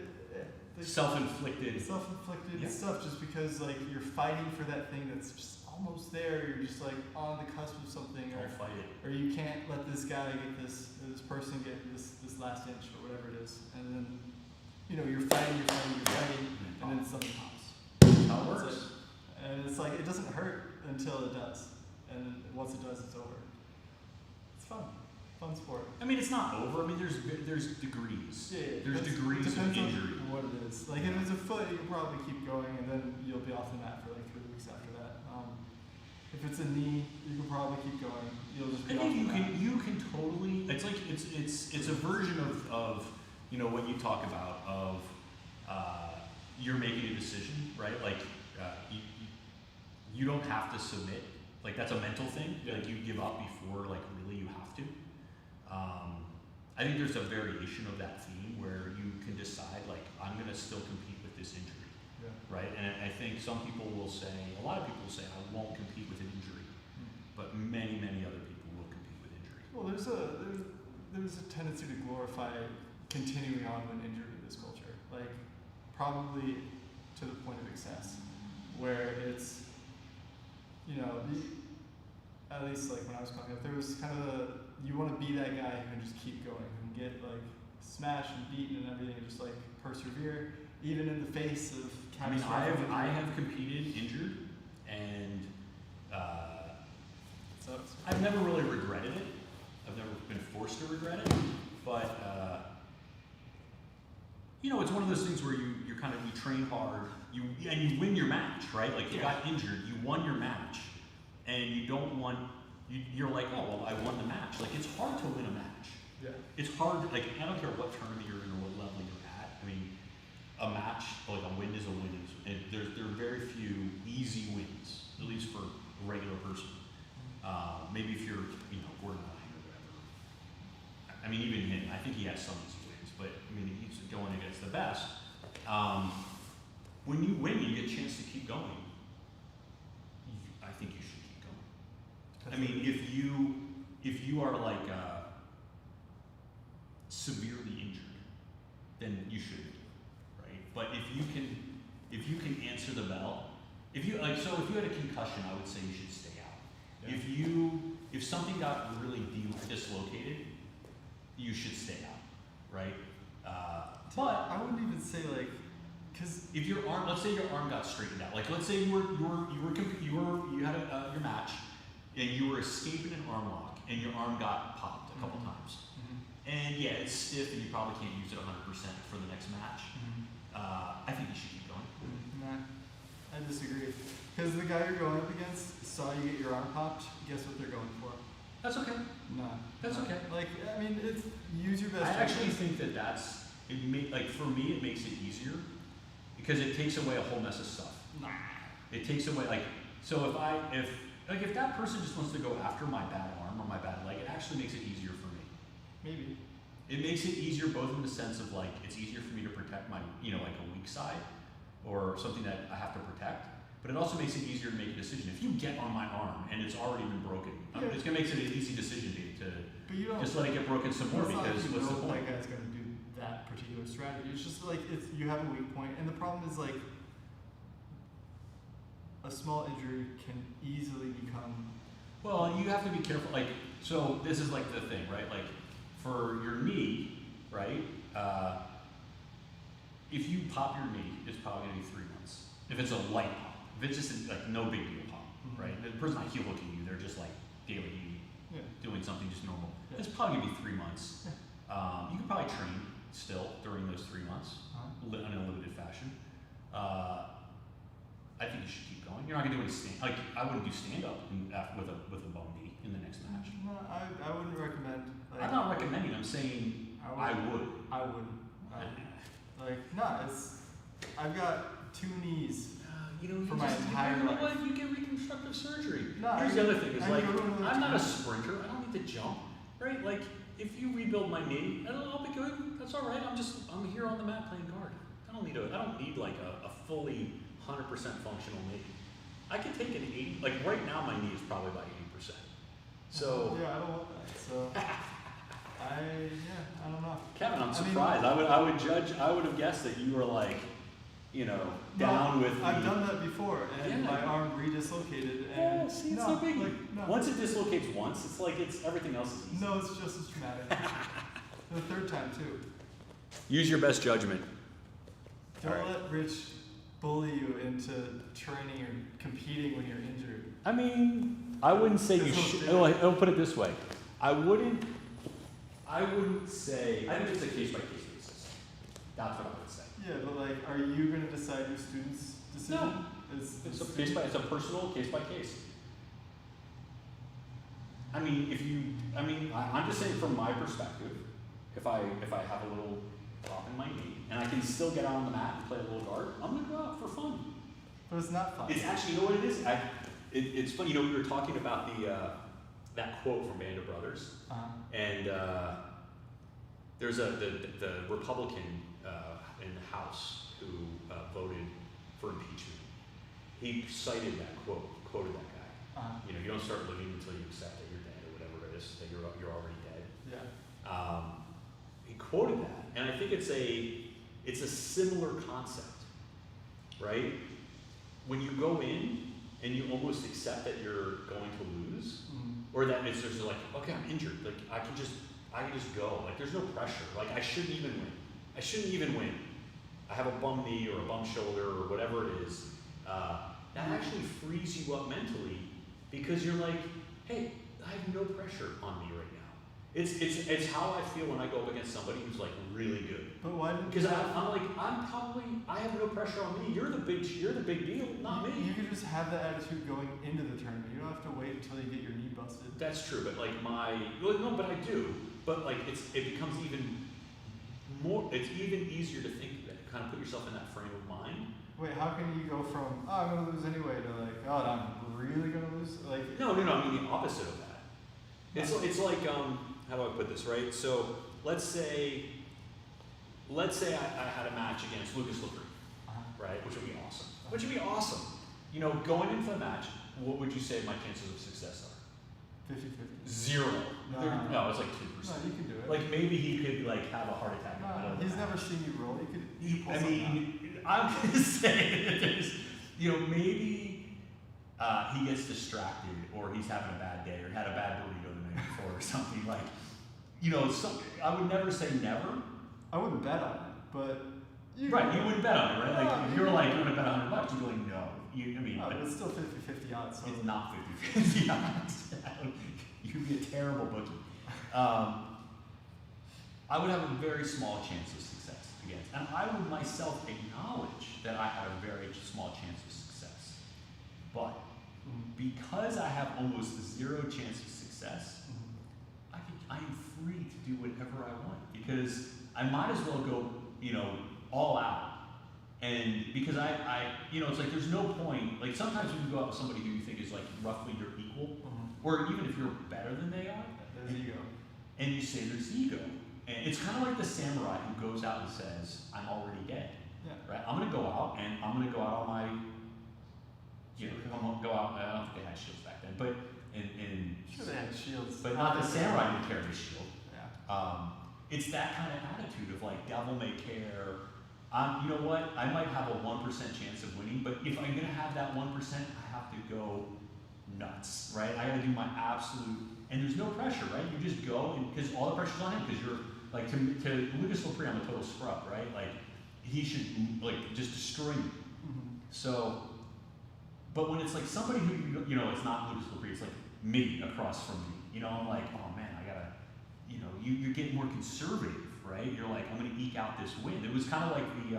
Self-inflicted. self-inflicted Yeah. stuff just because like you're fighting for that thing that's just almost there. You're just like on the cusp of something, Don't fight it. or you can't let this guy get this person get this last inch or whatever it is, and then you're fighting, and then something pops. That's how it That's works. it. And it's like it doesn't hurt until it does, and then once it does, it's over. It's fun sport. It's not over. There's degrees. Yeah, There's degrees of depends injury. on what it is. Like if it's a foot, you can probably keep going, and then you'll be off the mat for like 3 weeks after that. If it's a knee, you can probably keep going. You'll just be I off think the mat. you can totally. It's like it's a version of what you talk about of you're making a decision, right? Like you don't have to submit. Like that's a mental thing. Yeah. Like you give up before like really you have to. I think there's a variation of that theme where you can decide, like, I'm going to still compete with this injury, right? And I think some people will say, a lot of people will say, I won't compete with an injury, but many, many other people will compete with injury. Well, there's a tendency to glorify continuing on when injured in this culture, like probably to the point of excess, where it's, you know, at least like when I was growing up, there was kind of you want to be that guy who can just keep going, who can get like smashed and beaten and everything, and just like persevere even in the face of catastrophic. I have competed injured, and I've never really regretted it. I've never been forced to regret it, but you know, it's one of those things where you train hard, and you win your match, right? Like you got injured, you won your match, and you don't want. You're like, oh well, I won the match. Like it's hard to win a match. Yeah. It's hard. Like I don't care what tournament you're in or what level you're at. I mean, a match, like a win is a win. And there are very few easy wins, at least for a regular person. Maybe if you're, you know, Gordon Ryan or whatever. I mean, even him, I think he has some easy wins, but I mean, he's going against the best. When you win, you get a chance to keep going. I think you should keep going. I mean, if you are like severely injured, then you shouldn't, right? But if you can answer the bell, if you had a concussion, I would say you should stay out. Yeah. If something got really dislocated, you should stay out, right? But I wouldn't even say like, because if your arm, let's say your arm got straightened out, like let's say you had your match, and you were escaping an arm lock, and your arm got popped a couple times, and yeah, it's stiff, and you probably can't use it 100% for the next match. I think you should keep going. Nah, I disagree. Because the guy you're going up against saw you get your arm popped. Guess what they're going for? That's okay. Nah, That's okay. Like, I mean, it's use your best. I actually think for me, it makes it easier because it takes away a whole mess of stuff. Nah. It takes away so if that person just wants to go after my bad arm or my bad leg, it actually makes it easier for me. Maybe. It makes it easier both in the sense of like it's easier for me to protect my, you know, like a weak side or something that I have to protect. But it also makes it easier to make a decision. If you get on my arm and it's already been broken, it's gonna make it an easy decision to just let it get broken some more because what's the point? That guy's gonna do that particular strategy. It's just like you have a weak point, and the problem is like a small injury can easily become. Well, you have to be careful. Like, so this is like the thing, right? Like, for your knee, right? If you pop your knee, it's probably gonna be 3 months. If it's a light pop, if it's just like no big deal pop, right? The person's not heel hooking you; they're just like daily doing something just normal. Yeah. It's probably gonna be 3 months. You can probably train still during those 3 months in a limited fashion. I think you should keep going. You're not gonna do any like I wouldn't do stand up with a bum knee in the next match. No, I wouldn't recommend. Like, I'm not recommending. I'm saying I would. I wouldn't. I've got 2 knees. For my entire life. You get reconstructive surgery. No, here's the other thing: is like I'm not a sprinter. I don't need to jump, right? Like if you rebuild my knee, I'll be good. That's all right. I'm here on the mat playing guard. I don't need like a fully 100% functional knee. I could take an 80. Like right now, my knee is probably about 80%. So yeah, I don't want that. So I don't know. Kevin, I'm surprised. I would have guessed that you were like, you know, down with. I've done that before, and my arm redislocated. And see, it's no biggie. Once it dislocates once, it's like everything else is easy. No, it's just as traumatic. The 3rd time too. Use your best judgment. Don't let Rich bully you into training or competing when you're injured. I mean, I wouldn't say you should. I'll put it this way. I wouldn't say. I think it's a case by case basis. That's what I would say. Yeah, but like, are you going to decide your student's decision? No. It's a personal case by case. I mean, I'm just saying from my perspective, if I have a little pop in my knee and I can still get out on the mat and play a little guard, I'm gonna go out for fun. But it's not fun. It's actually, you know what it is? It's funny. You know, we were talking about that quote from Band of Brothers, and there's the Republican in the House who voted for impeachment. He cited that quoted that guy. You know, you don't start living until you accept that you're dead or whatever it is, that you're already dead. Yeah. He quoted that, and I think it's a similar concept, right? When you go in and you almost accept that you're going to lose, or that it's just like, okay, I'm injured, like I can just go, like there's no pressure, like I shouldn't even win. I have a bum knee or a bum shoulder or whatever it is. That actually frees you up mentally because you're like, hey, I have no pressure on me right now. It's how I feel when I go up against somebody who's like really good. But why didn't Because I have no pressure on me. You're the big deal, not me. You could just have that attitude going into the tournament. You don't have to wait until you get your knee busted. That's true, but like but I do. But like it becomes even more. It's even easier to think that, kind of put yourself in that frame of mind. Wait, how can you go from I'm gonna lose anyway to like I'm really gonna lose? Like No. I mean the opposite of that. It's like how do I put this right? So let's say I had a match against Lucas Lepre, right? Which would be awesome. You know, going into the match, what would you say my chances of success are? 50-50. 0. No, it's like 2%. No, you can do it. Like maybe he could like have a heart attack. He's never seen you roll. You could. I mean, I'm gonna say that there's, you know, maybe he gets distracted or he's having a bad day or had a bad burrito the night before or something like, you know, I would never say never. I wouldn't bet on it, but you wouldn't bet on it, right? Like if you're like, I'm gonna bet $100, you'd be like, no. But it's still 50-50 odds. So it's not 50-50 odds. You'd be a terrible bookie. I would have a very small chance of success against, and I would myself acknowledge that I had a very small chance of success. But because I have almost 0 chance of success, I am free to do whatever I want because I might as well go, you know, all out. And because I it's like there's no point, like sometimes when you go out with somebody who you think is like roughly your equal, or even if you're better than they are, there's ego. And you say there's ego. And it's kind of like the samurai who goes out and says, I'm already dead. Yeah. Right? I'm going to go out and I'm going to go out on my, I'm going to go out, I don't think they had shields back then, but sure they had shields. But not the samurai didn't carry a shield. Yeah. It's that kind of attitude of like, devil may care. You know what? I might have a 1% chance of winning, but if I'm going to have that 1%, I have to go nuts, right? I got to do my absolute, and there's no pressure, right? You just go, and because all the pressure's on him, because you're like to Lucas Lepre, I'm a total scrub, right? Like he should like just destroy you. So, but when it's like somebody who it's not Lucas Lepre, it's like me across from me. You know, I'm like, oh man, I gotta, you get more conservative, right? You're like, I'm gonna eke out this win. It was kind of like the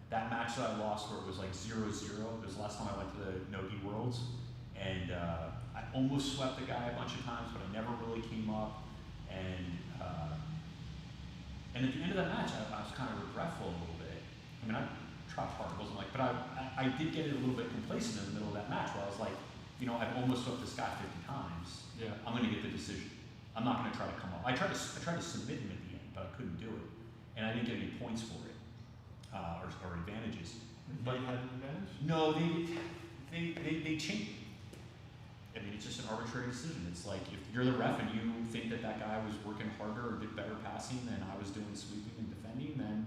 that match that I lost where it was like 0-0. It was the last time I went to the Nogi Worlds. And I almost swept the guy a bunch of times, but I never really came up. And at the end of that match, I was kind of regretful a little bit. I mean, I tried hard, it wasn't like, but I did get a little bit complacent in the middle of that match where I was like, I've almost swept this guy 50 times. Yeah. I'm going to get the decision. I'm not going to try to come up. I tried to submit him at the end, but I couldn't do it. And I didn't get any points for it, or advantages. But you had an advantage? No, they changed. I mean, it's just an arbitrary decision. It's like if you're the ref and you think that guy was working harder or did better passing than I was doing sweeping and defending, then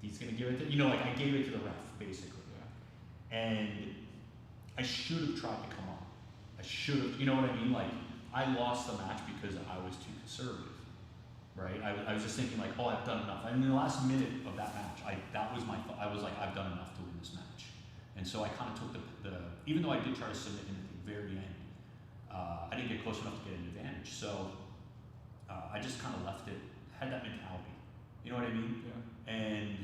he's going to give it to, like I gave it to the ref, basically. Yeah. And I should have tried to come up. I should have, you know what I mean? Like, I lost the match because I was too conservative, right? I was just thinking like, oh, I've done enough. And in the last minute of that match, that was my thought. I was like, I've done enough to win this match. And so I kind of took the even though I did try to submit him at the very end, I didn't get close enough to get an advantage. So I just kind of left it, had that mentality. You know what I mean? Yeah. And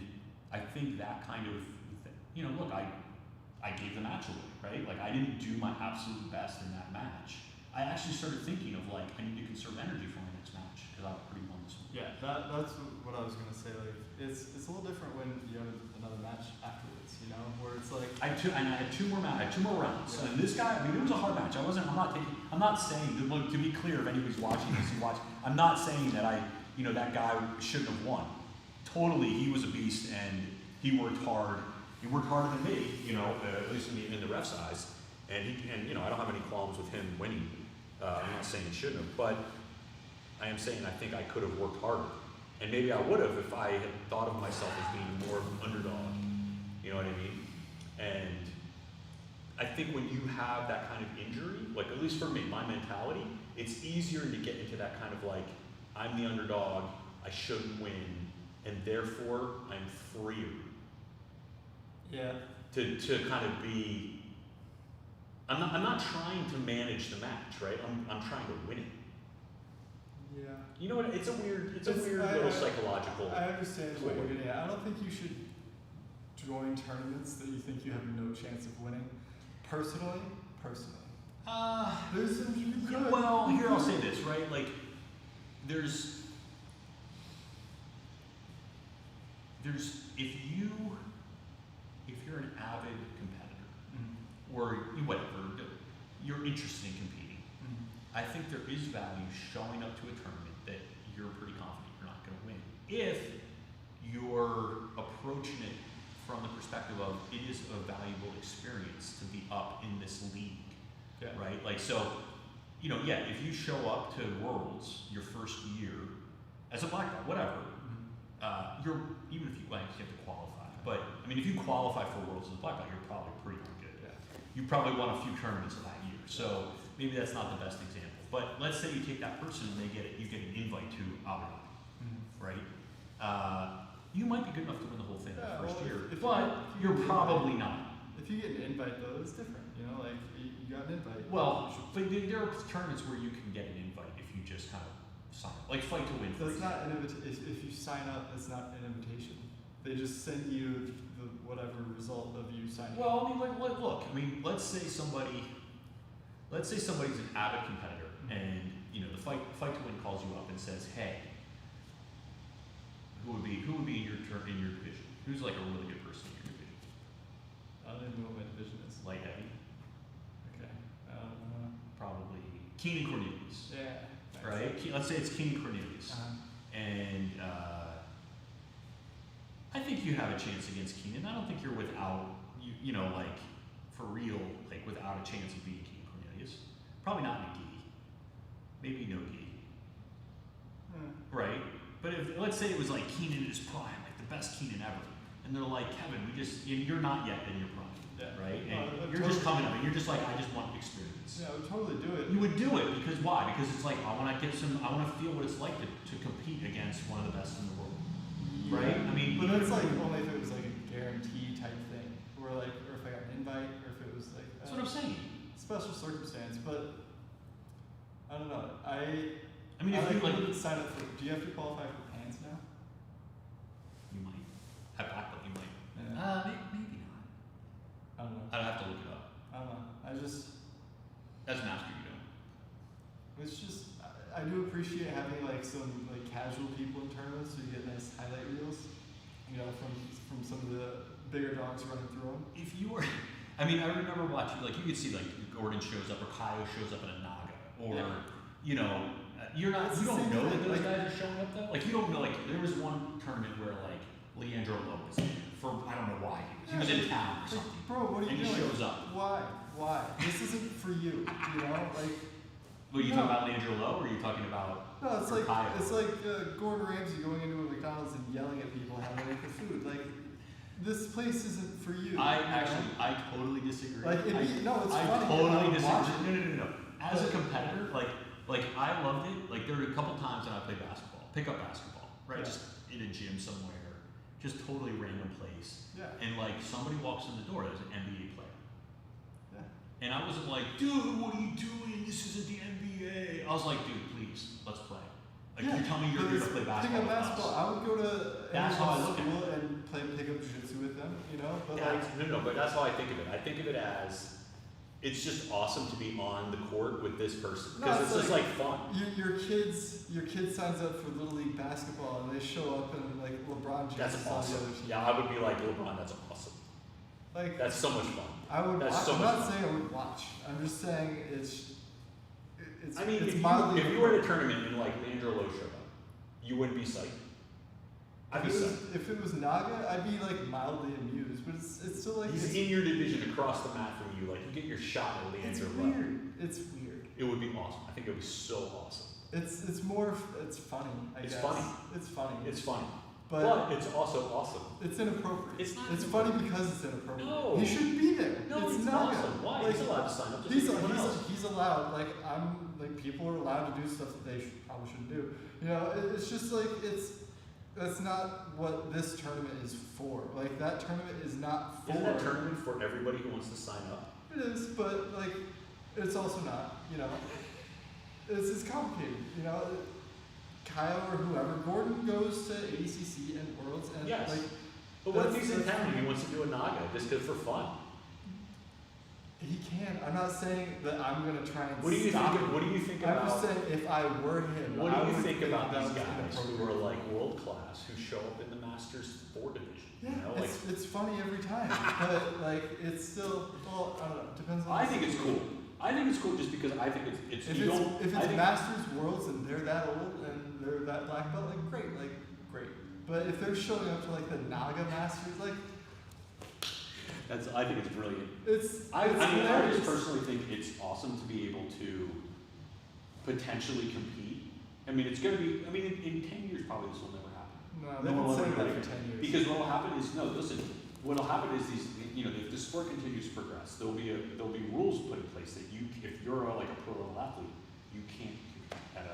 I think that kind of, look, I gave the match away, right? Like I didn't do my absolute best in that match. I actually started thinking of like, I need to conserve energy for my next match because I've pretty won this one. Yeah, that's what I was gonna say. Like, it's a little different when you have another match afterwards. Where it's like I had two more rounds. Yeah. And this guy, it was a hard match. I'm not saying, to be clear, if anybody's watching this, I'm not saying that I you know, that guy shouldn't have won. Totally, he was a beast and he worked hard. He worked harder than me, you know, at least in the ref's eyes. And you know, I don't have any qualms with him winning. I'm not saying he shouldn't have, but I am saying I think I could have worked harder. And maybe I would have if I had thought of myself as being more of an underdog. You know what I mean? And I think when you have that kind of injury, like at least for me, my mentality, it's easier to get into that kind of like, I'm the underdog, I shouldn't win, and therefore I'm freer. Yeah. To kind of be, I'm not trying to manage the match, right? I'm trying to win it. Yeah. You know what? It's a weird little psychological. I understand what tool. you're getting at. I don't think you should join tournaments that you think you have no chance of winning. Personally. There's some you could. Well, here I'll say this, right? Like, there's if you're an avid competitor, or whatever, you're interested in competing. I think there is value showing up to a tournament that you're pretty confident you're not going to win. If you're approaching it from the perspective of it is a valuable experience to be up in this league, right? Like, so, you know, yeah, if you show up to Worlds your first year as a black belt, whatever, you're, even if you have to qualify, but I mean, if you qualify for Worlds as a black belt, you're probably pretty darn good. Yeah. You probably won a few tournaments of that year, so maybe that's not the best example. But let's say you take that person and you get an invite to Abu Dhabi, right? You might be good enough to win the whole thing the first year, but you're probably not. If you get an invite though, it's different. You know, like you got an invite. Well, but there are tournaments where you can get an invite if you just kind of sign up, like Fight to Win. That's not an invitation. If you sign up, it's not an invitation. They just send you the whatever result of you signing up. Well, I mean, look. I mean, let's say somebody's an avid competitor, and you know the Fight to Win calls you up and says, "Hey, who would be in your division? Who's like a really good person in your division?" I don't even know what my division is. Light heavy, Okay. probably Keenan Cornelius. Yeah. Right? Let's say it's Keenan Cornelius. And I think you have a chance against Keenan. I don't think you're without, you know, like, for real, like, without a chance of beating Keenan Cornelius. Probably not in a gi. Maybe no gi. Right? But if, let's say it was like Keenan in his prime, like the best Keenan ever. And they're like, Kevin, you're not yet in your prime. Right? And you're just coming up and you're just like, I just want experience. Yeah, I would totally do it. You would do it because why? Because it's like I want to feel what it's like to compete against one of the best in the world. Right? I mean, but that's like only if it was like a guarantee type thing, or if I got an invite, or if it was like that's what I'm saying. Special circumstance. But I don't know. I mean, if you wouldn't sign up for. Do you have to qualify for pans now? You might. At black belt, you might. Yeah. Maybe not. I don't know. I'd have to look it up. I don't know. As master, you don't. It's just I do appreciate having like some like casual people in tournaments, so you get nice highlight reels. You know, from some of the bigger dogs running through them. If you were, I mean, I remember watching, like, you could see like Gordon shows up or Kaio shows up in a Naga, or you know, you don't know that those guys are showing up though. Like, you don't know. Like, there was one tournament where like Leandro Lowe was there for I don't know why he was in town or something. Bro, what are you and doing? he shows up. Why? This isn't for you. You know, like. Were you talking about Leandro Lowe, or are you talking about? No, it's like Kaio? Gordon Ramsay going into a McDonald's and yelling at people how to make the food. Like, this place isn't for you. I totally disagree. Like, it's funny. I totally disagree. No. As a competitor, like I loved it. Like, there were a couple times that I played basketball, pickup basketball, right? Yeah. Just in a gym somewhere, just totally random place. Yeah. And like somebody walks in the door, there's an NBA player. Yeah. And I wasn't like, dude, what are you doing? This isn't the NBA. I was like, dude, please, let's play. Like, you tell me you're here to play basketball. Pickup basketball. I would go to That's how I look at school and play pickup jiu-jitsu with them. You know, but but that's how I think of it. I think of it as it's just awesome to be on the court with this person because it's just like fun. Your kid signs up for Little League basketball and they show up in like LeBron James. That's awesome. Yeah, I would be like LeBron. That's awesome. Like, that's so much fun. I would. That's watch. so I'm much not fun. saying I would watch. I'm just saying it's. I mean, it's if mildly you were at a tournament and like Leandro Lowe showed up, you wouldn't be psyched? I'd be If it was- psyched. if it was Naga, I'd be like mildly amused, but it's still like He's in your division across the mat from you. Like, you get your shot at it's Leandro Lo. weird. It's weird. It would be awesome. I think it would be so awesome. It's more it's funny. I It's guess. funny. It's funny. It's funny. But But it's also awesome. it's inappropriate. It's not It's funny because it's inappropriate. No. He shouldn't be there. No, it's it's not awesome. Why? Like, He's allowed to sign up just he's, like everyone else. he's allowed. Like people are allowed to do stuff that they probably shouldn't do. You know, it's just like that's not what this tournament is for. Like that tournament is not for. Isn't that tournament for everybody who wants to sign up? It is, but like it's also not. You know, it's complicated. You know, Kyle or whoever, Gordon goes to ADCC and Worlds and Yes. like. But what if That's- he's in that's- town and he wants to do a Naga just for fun? He can. I'm not saying that I'm gonna try and What do you stop think? him. What do you think I'm about? just saying, if I were him, What I do you would think about that these was guys who are inappropriate. like world class who show up in the Masters 4 division? Yeah, You know, like it's funny every time, but like it's still well, I don't know. Depends on. I the think it's situation. cool. I think it's cool just because I think it's If you it's don't. if I it's think, Masters Worlds and they're that old and they're that black belt, like great. But if they're showing up to like the Naga Masters, like I think it's brilliant. it's I just hilarious. personally think it's awesome to be able to potentially compete. I mean, it's going to be. I mean, in 10 years, probably this will never happen. No, No they've one been will saying ever that do for it. 10 years. Because what will happen is listen. What will happen is these. You know, if the sport continues to progress, there'll be rules put in place that if you're like a pro level athlete, you can't compete at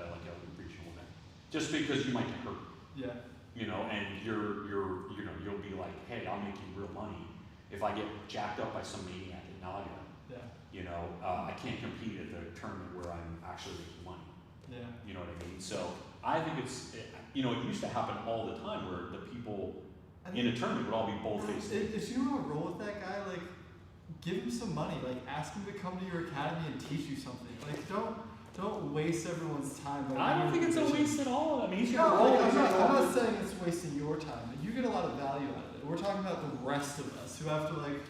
a like a regional event just because you might get hurt. Yeah. You know, and you'll be like, hey, I'll make you real money if I get jacked up by some maniac at Naga. Yeah. You know, I can't compete at the tournament where I'm actually making money. Yeah. You know what I mean? So I think it used to happen all the time where the people in a tournament would all be bold-faced. If you want to roll with that guy, like, give him some money. Like, ask him to come to your academy and teach you something. Like, don't waste everyone's time. By I don't think it's a being waste at all. I mean, he's No, gonna roll. like, he's I'm gonna roll. not saying it's wasting your time. Like, you get a lot of value out of it. We're talking about the rest of us who have to, like,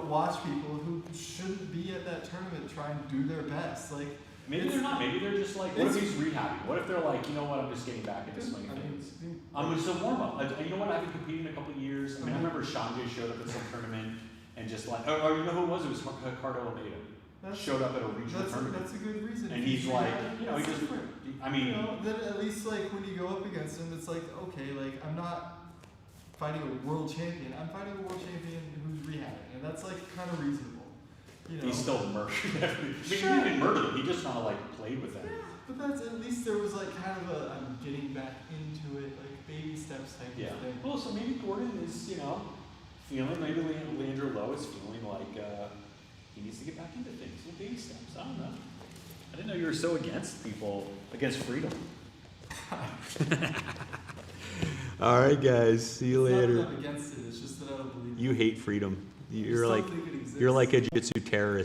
watch people who shouldn't be at that tournament try and do their best. Like, Maybe they're not. Maybe they're just like, what if he's rehabbing? What if they're like, you know what, I'm just getting back into swinging things. It's a warm up. You know what? I've been competing in a couple of years. I mean, I remember Sanjay showed up at some tournament and just like, or you know who it was? It was Ricardo Almeida. Showed up at a regional tournament. That's a good reason. And If he's you like, have- you know, he it's just, different. I mean, Then at least like when you go up against him, it's like, okay, like I'm not fighting a world champion. I'm fighting a world champion who's rehabbing, and that's like kind of reasonable. he still murdered everything. I mean, Sure. he didn't murder them. He just kind of like played with them. But that's at least there was like kind of a I'm getting back into it, like baby steps type Yeah. of thing. Well, so maybe Gordon is, feeling, maybe Leandro Lo is feeling like he needs to get back into things. Little baby steps. I don't know. I didn't know you were so against against freedom. All right, guys. See you It's not later. that I'm against it. It's just that I don't believe. You hate freedom. I just don't think it exists. You're like a jiu-jitsu terrorist.